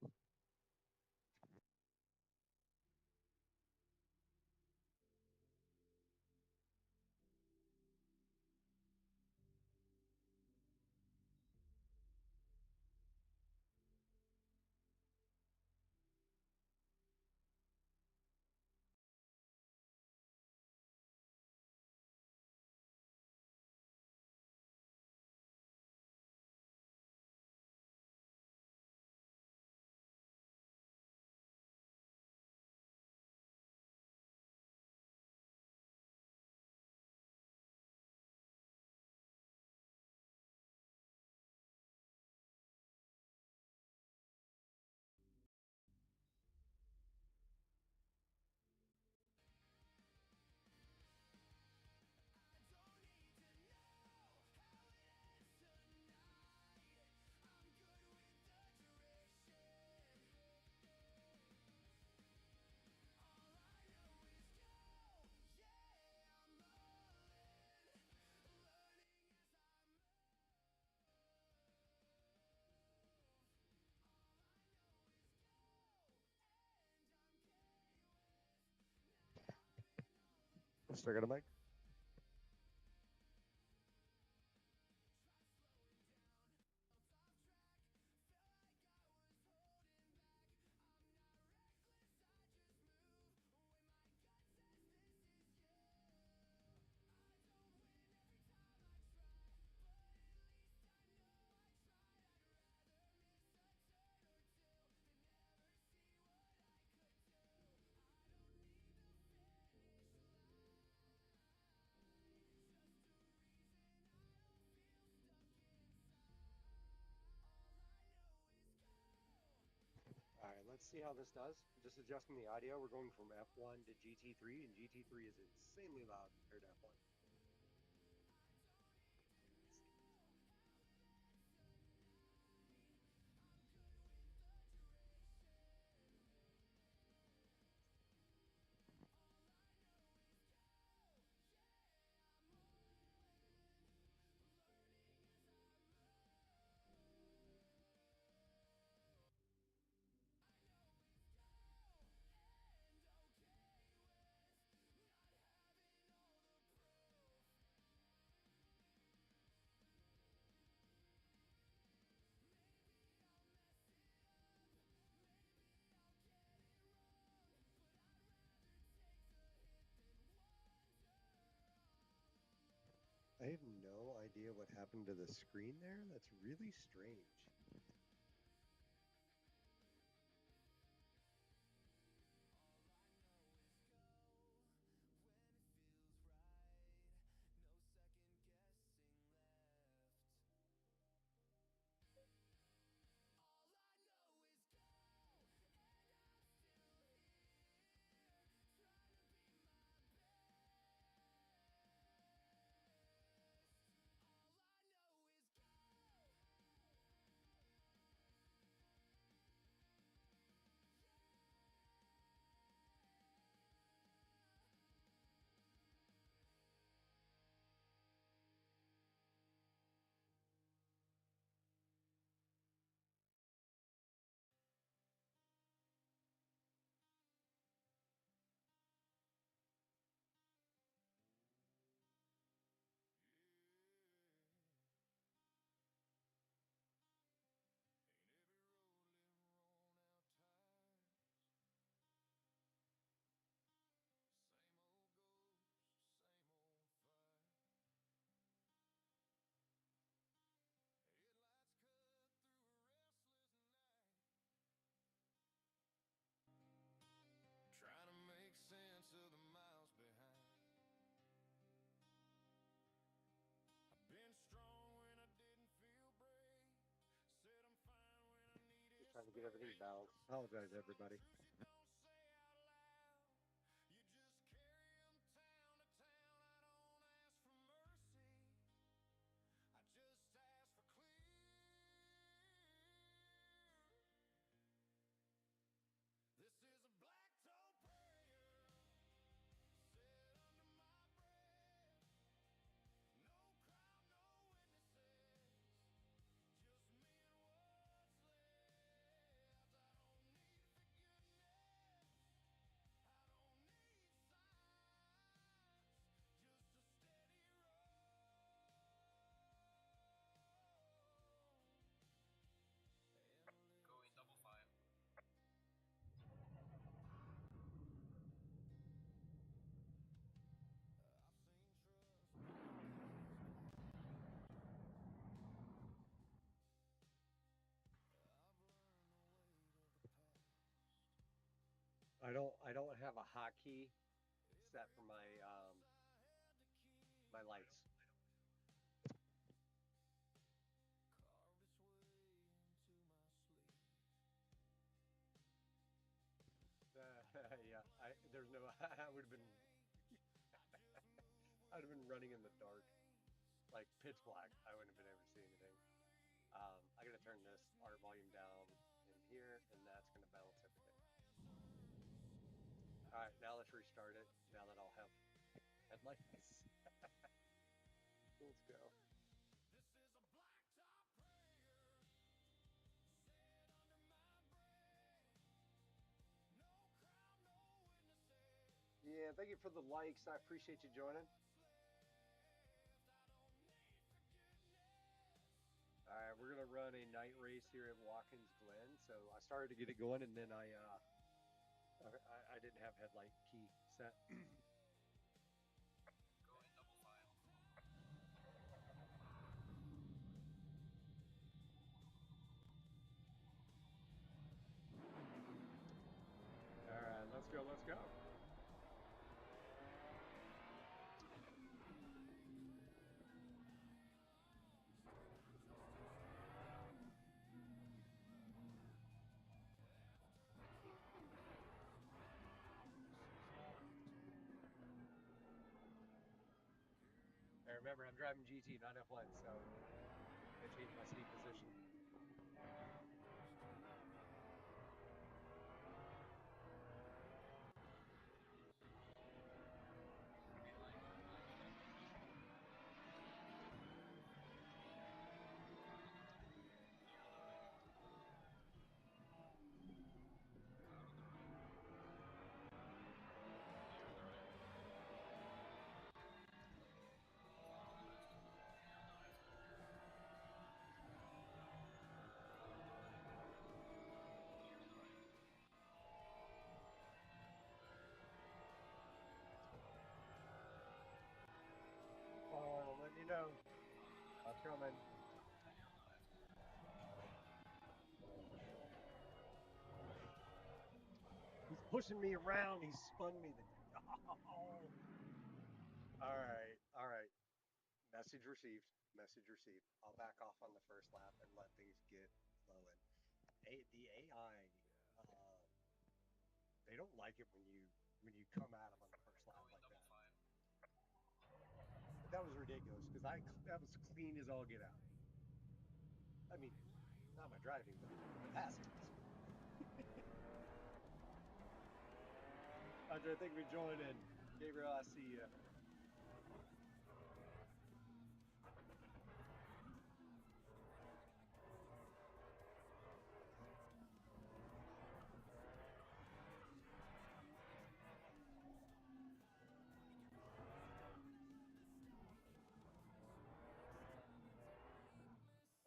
Still got a mic? All right, let's see how this does. Just adjusting the audio. We're going from F1 to GT3, and GT3 is insanely loud compared to F1. I have no idea what happened to the screen there. That's really strange. Trying to make sense of the miles behind. I've been strong when I didn't feel brave. Said I'm fine when I needed Just trying to get everything balanced. Apologize, everybody. don't say out loud. You just carry 'em town to town. I don't ask for mercy. I just ask for clear. This is a black toe prayer said under my breath. No crowd, no witnesses. I don't have a hotkey set for my lights. Yeah, there's no I would have been I'd have been running in the dark, like pitch black. I wouldn't have been able to see anything. I gotta turn this art volume down in here, and that's gonna balance everything. All right, now let's restart it. Now that I'll have headlights, let's go. Yeah, thank you for the likes. I appreciate you joining. All right, we're gonna run a night race here at Watkins Glen. So I started to get it going, and then I didn't have headlight key set. All right, let's go, let's go. And remember, I'm driving GT, not F1, so I changed my seat position. Oh, let me know. I'm coming. He's pushing me around. He spun me. Oh. All right, all right. Message received. Message received. I'll back off on the first lap and let things get flowing. The AI, uh, they don't like it when you come at them on the first lap like that. But that was ridiculous because I that was clean as all get out. I mean, not my driving, but the passing. Andre, thank you for joining. Gabriel, I see you.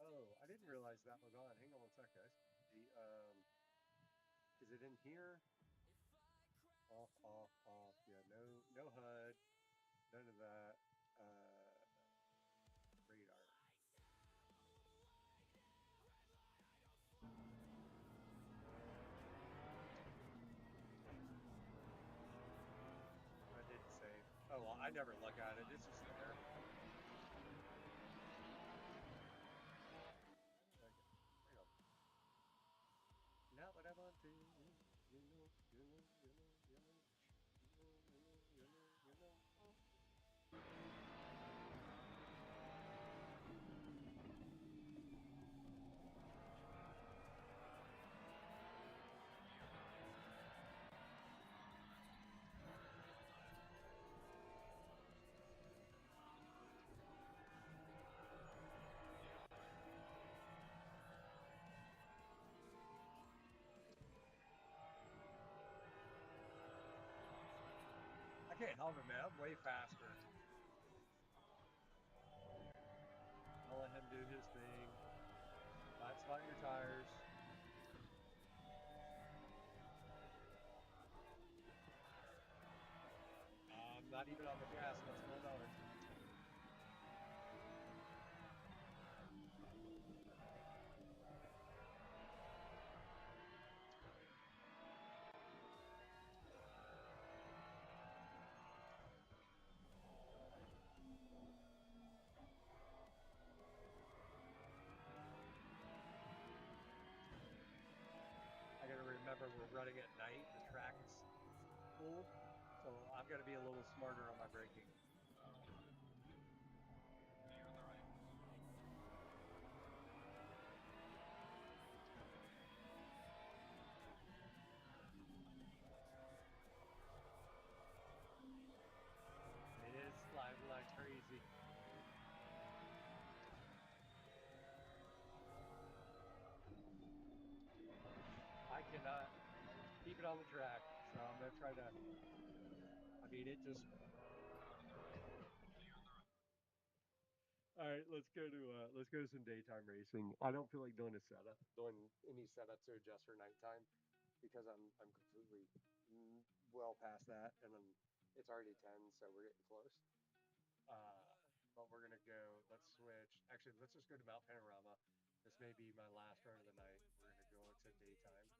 Oh, I didn't realize that was on. Hang on one sec, guys. The is it in here? Off, off, off. Yeah, no HUD, none of that. Radar. I didn't save. Oh well, I never look at it. It's just there. Okay. Hang on. Not what I want to. You know, you know, you know, you know, you know, you know, you know, you know. I can't help it, man. I'm way faster. I'll let him do his thing. Flat spot your tires. I'm not even on the gas. What's going on? school, so I'm going to be a little smarter on my braking. It is sliding like crazy. I cannot keep it on the track, so I'm gonna try to. I mean, it just. All right, let's go to some daytime racing. I don't feel like doing any setups to adjust for nighttime because I'm completely well past that, and then it's already 10, so we're getting close. Uh, but we're gonna go. Let's switch. Actually, let's just go to Mount Panorama. This may be my last run of the night. We're gonna go into daytime.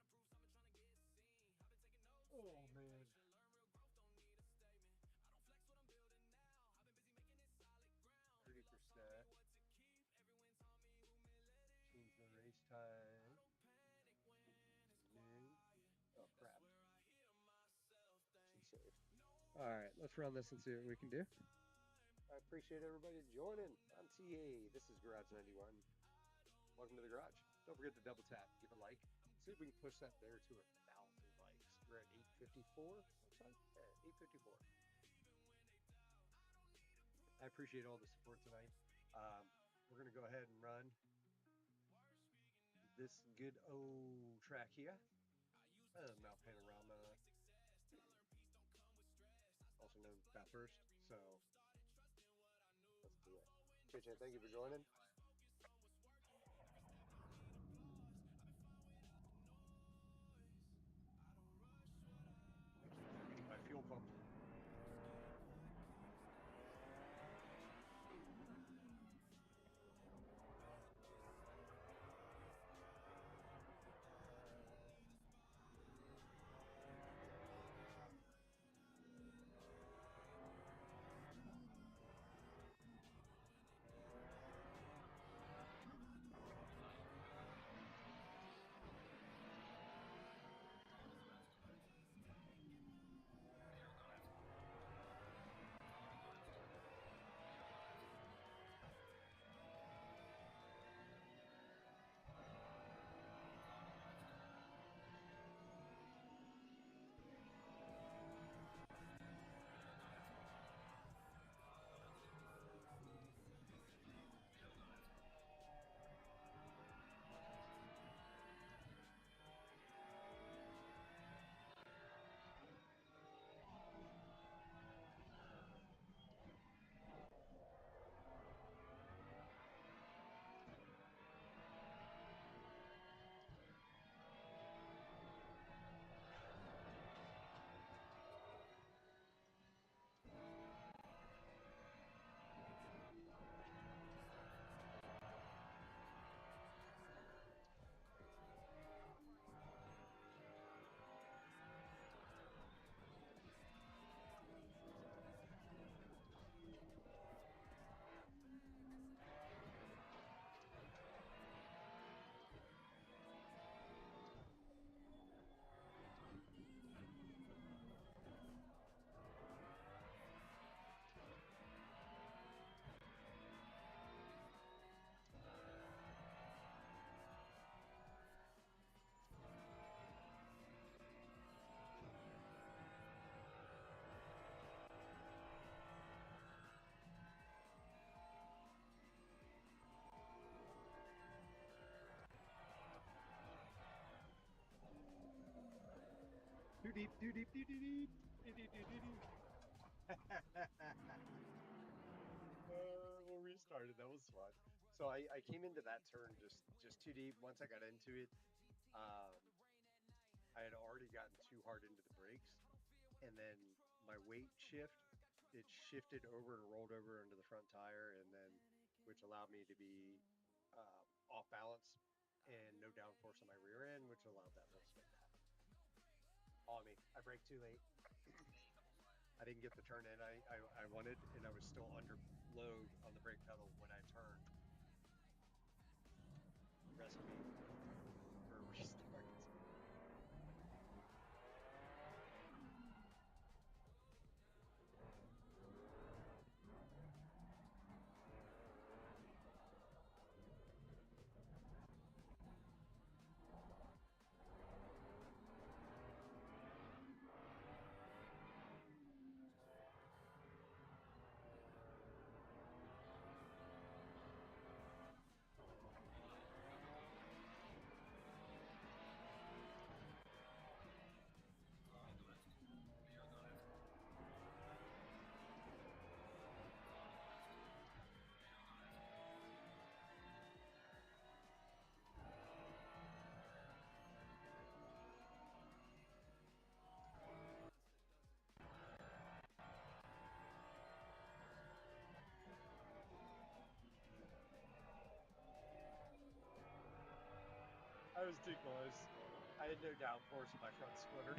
Oh man. 30%. Change the race time. Noon. Oh crap. She saved. All right, let's run this and see what we can do. I appreciate everybody joining. I'm TA. This is Garage 91. Welcome to the garage. Don't forget to double tap, give a like. See if we can push that there to 1,000 likes. We're at 854. Looks like 854. I appreciate all the support tonight. We're gonna go ahead and run this good old track here. Mount Panorama, also known as Bathurst. So let's do it. JJ, thank you for joining. I need my fuel pump. Too deep, too deep, too deep, too deep, too deep. We'll restart it. That was fun. So I came into that turn just too deep. Once I got into it, um, I had already gotten too hard into the brakes, and then my weight it shifted over and rolled over into the front tire, and then which allowed me to be off balance and no downforce on my rear end, which allowed that little spin to happen. On me, I braked too late. I didn't get the turn in I wanted, and I was still under load on the brake pedal when I turned. Recipe for a restart. I was too close. I had no downforce in my front splitter.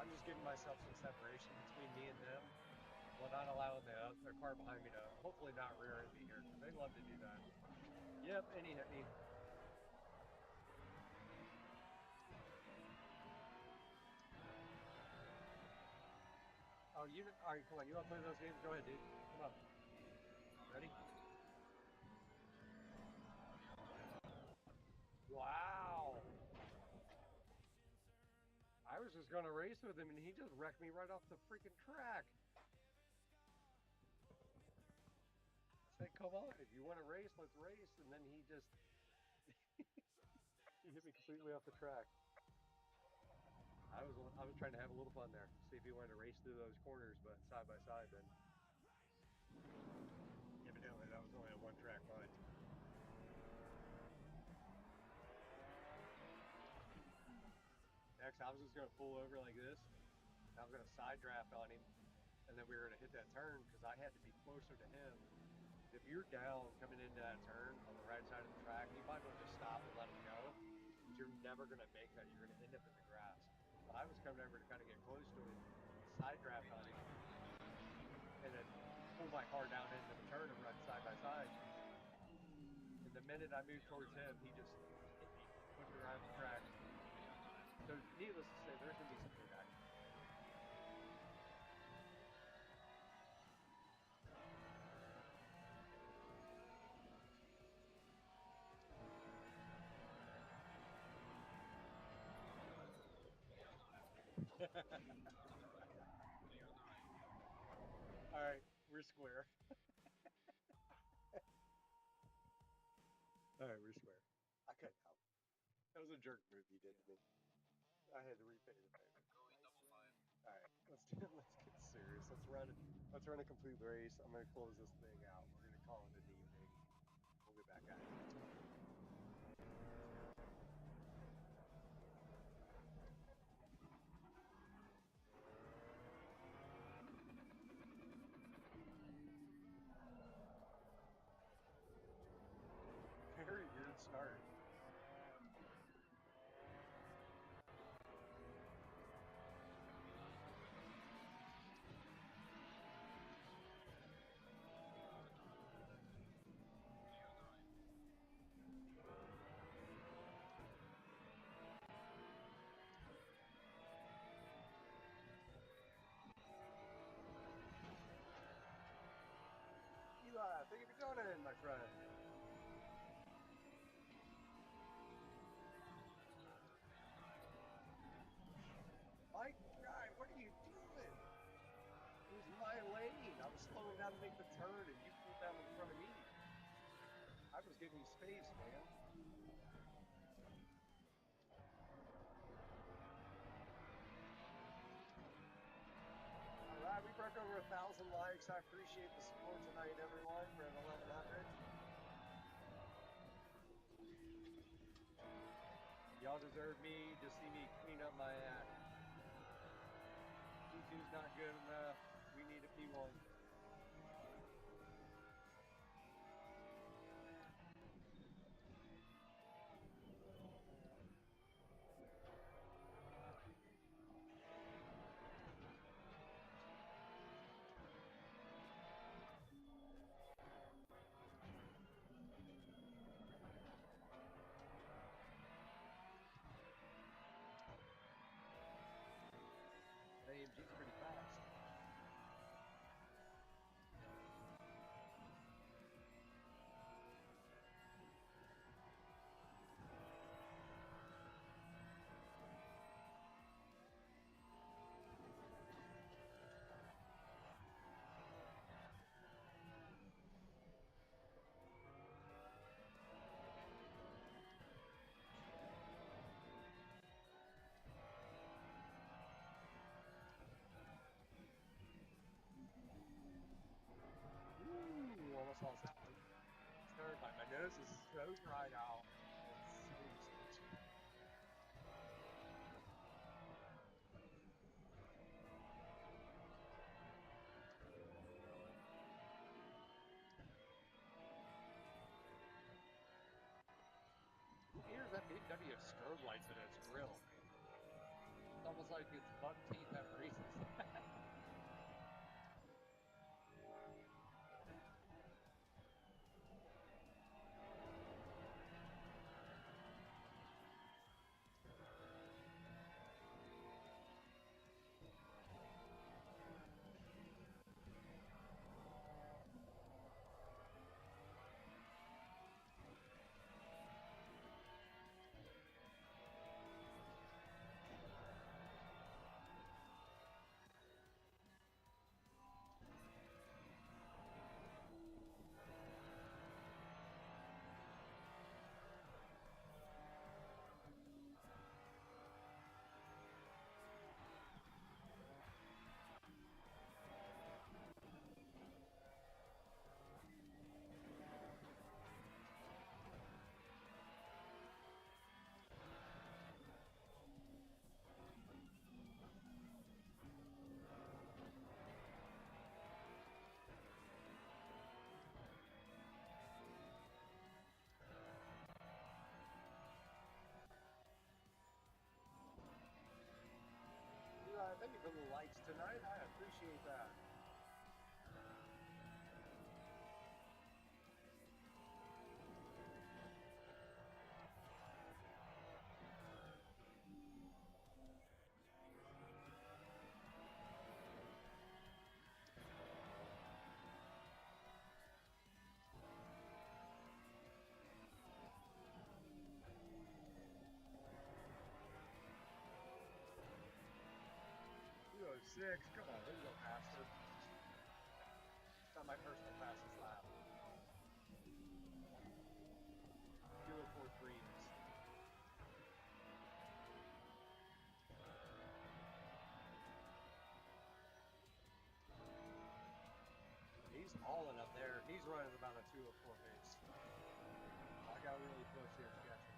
I'm just giving myself some separation between me and them while not allowing the car behind me to hopefully not rear end me here, because they love to do that. Yep, and he hit me. Oh, all right, come on, you want to play those games? Go ahead, dude. Come on. Ready? Wow. I was just going to race with him, and he just wrecked me right off the freaking track. I said, come on, if you want to race, let's race. And then he just he hit me completely off the track. I was trying to have a little fun there, see if he wanted to race through those corners, but side by side, then evidently that was only a one-track run. Next, I was just going to pull over like this. I was going to side draft on him, and then we were going to hit that turn because I had to be closer to him. If you're down coming into that turn on the right side of the track, you might as well just stop and let him go. You're never going to make that. You're going to end up in the grass. But I was coming over to kind of get close to him, side draft on him, and then pull my car down into the turn and run side by side. And the minute I moved towards him, he just hit me, pushed me right off the track. So needless to say, there's going to be some big action. All right, we're square. All right, we're square. I couldn't help it. That was a jerk move you did to me. I had to repay the favor. All right, let's get serious. Let's run a complete race. I'm gonna close this thing out. We're gonna call it an evening. We'll get back at it. Very weird start. Eli, thank you for joining, my friend. Mike, guy, what are you doing? It was my lane. I was slowing down to make the turn, and you pulled down in front of me. I was giving you space, man. All right, we broke over 1,000 likes. I appreciate the support tonight, everyone. We're at 1,100. Y'all deserve me to see me clean up my act. P2's not good enough. We need a P1. AMG's pretty fast. so dried out. It's super squishy. Who hears that BMW strobe lights in its grill? It's almost like its bug teeth have braces. Thank you for the likes tonight. I appreciate that. Six. Come on, there you go, faster. Not my personal fastest lap. 0.43. He's hauling up there. He's running about a 2:04 pace. I got really close here to catch him.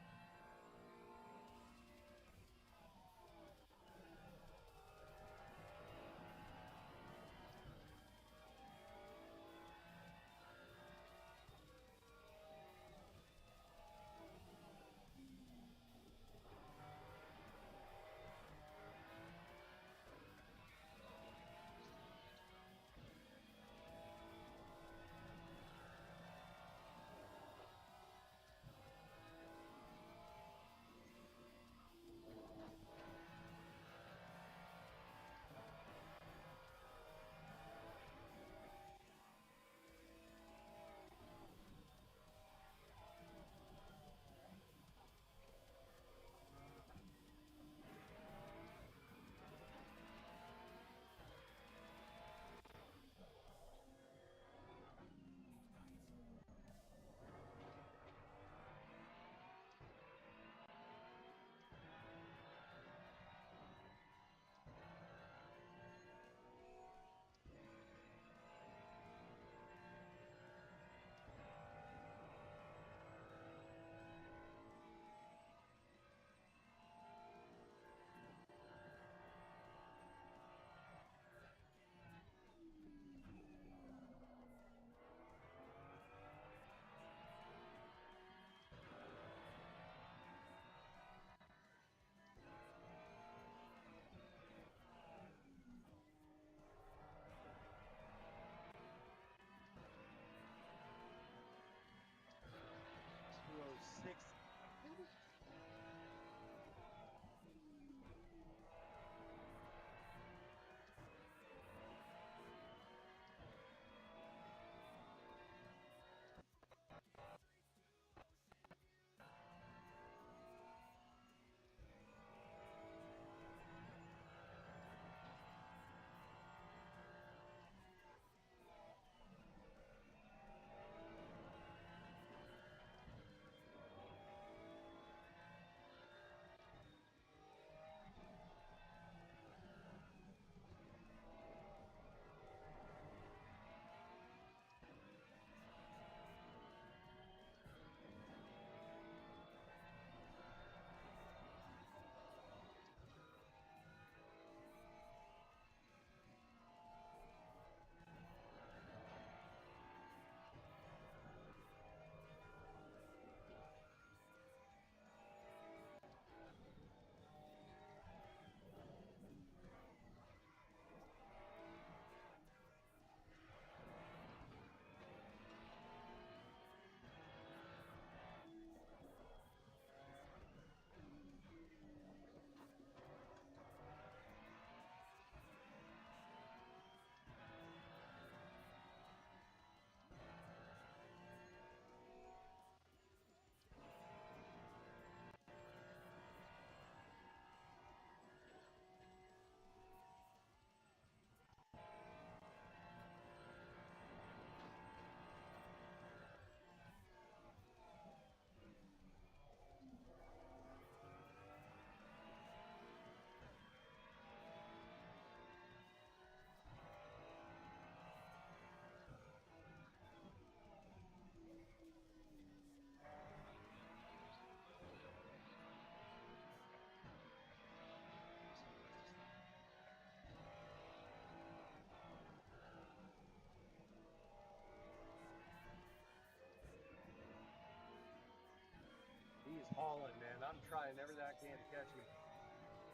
He's hauling, man. I'm trying everything I can to catch him.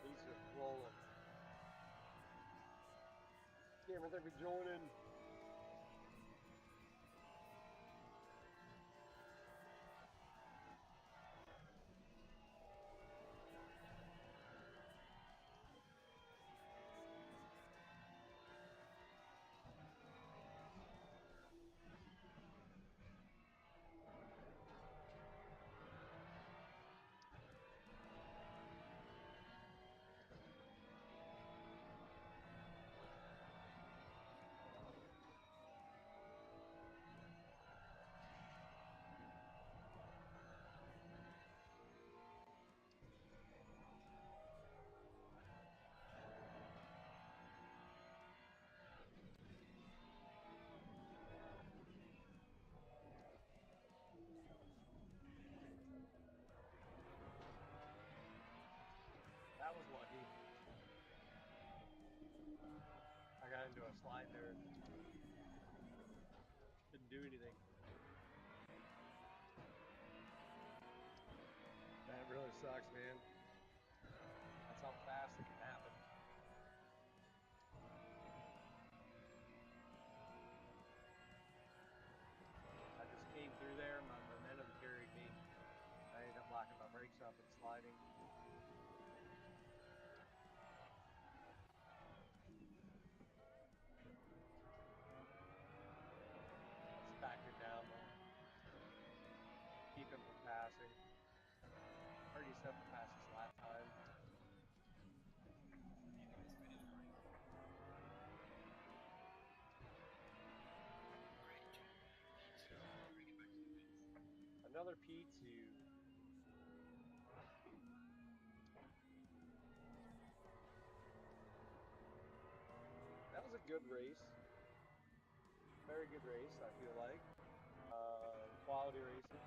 He's just rolling. Cameron, thank you for joining. That was lucky. I got into a slide there. Didn't do anything. That really sucks, man. That's how fast it can happen. I just came through there, my momentum carried me. I ended up locking my brakes up and sliding. Just backed him down though. Keep him from passing. Already set the fastest lap time. Another P2. That was a good race. Very good race, I feel like. Quality racing.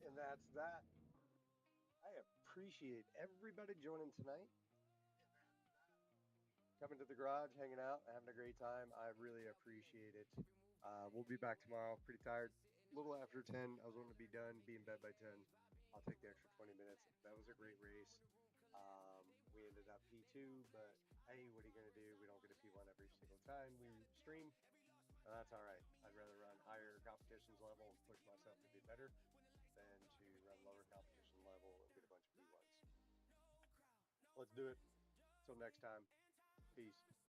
And that's that. appreciate everybody joining tonight, coming to the garage, hanging out, having a great time. I really appreciate it. We'll be back tomorrow. Pretty tired. A little after 10. I was wanting to be done, be in bed by 10. I'll take the extra 20 minutes. That was a great race. We ended up P2, but hey, what are you going to do? We don't get a P1 every single time we stream. That's all right. I'd rather run higher competitions level and push myself to be better than to run lower competition level and get a bunch of P1s. Let's do it. Till next time. Peace.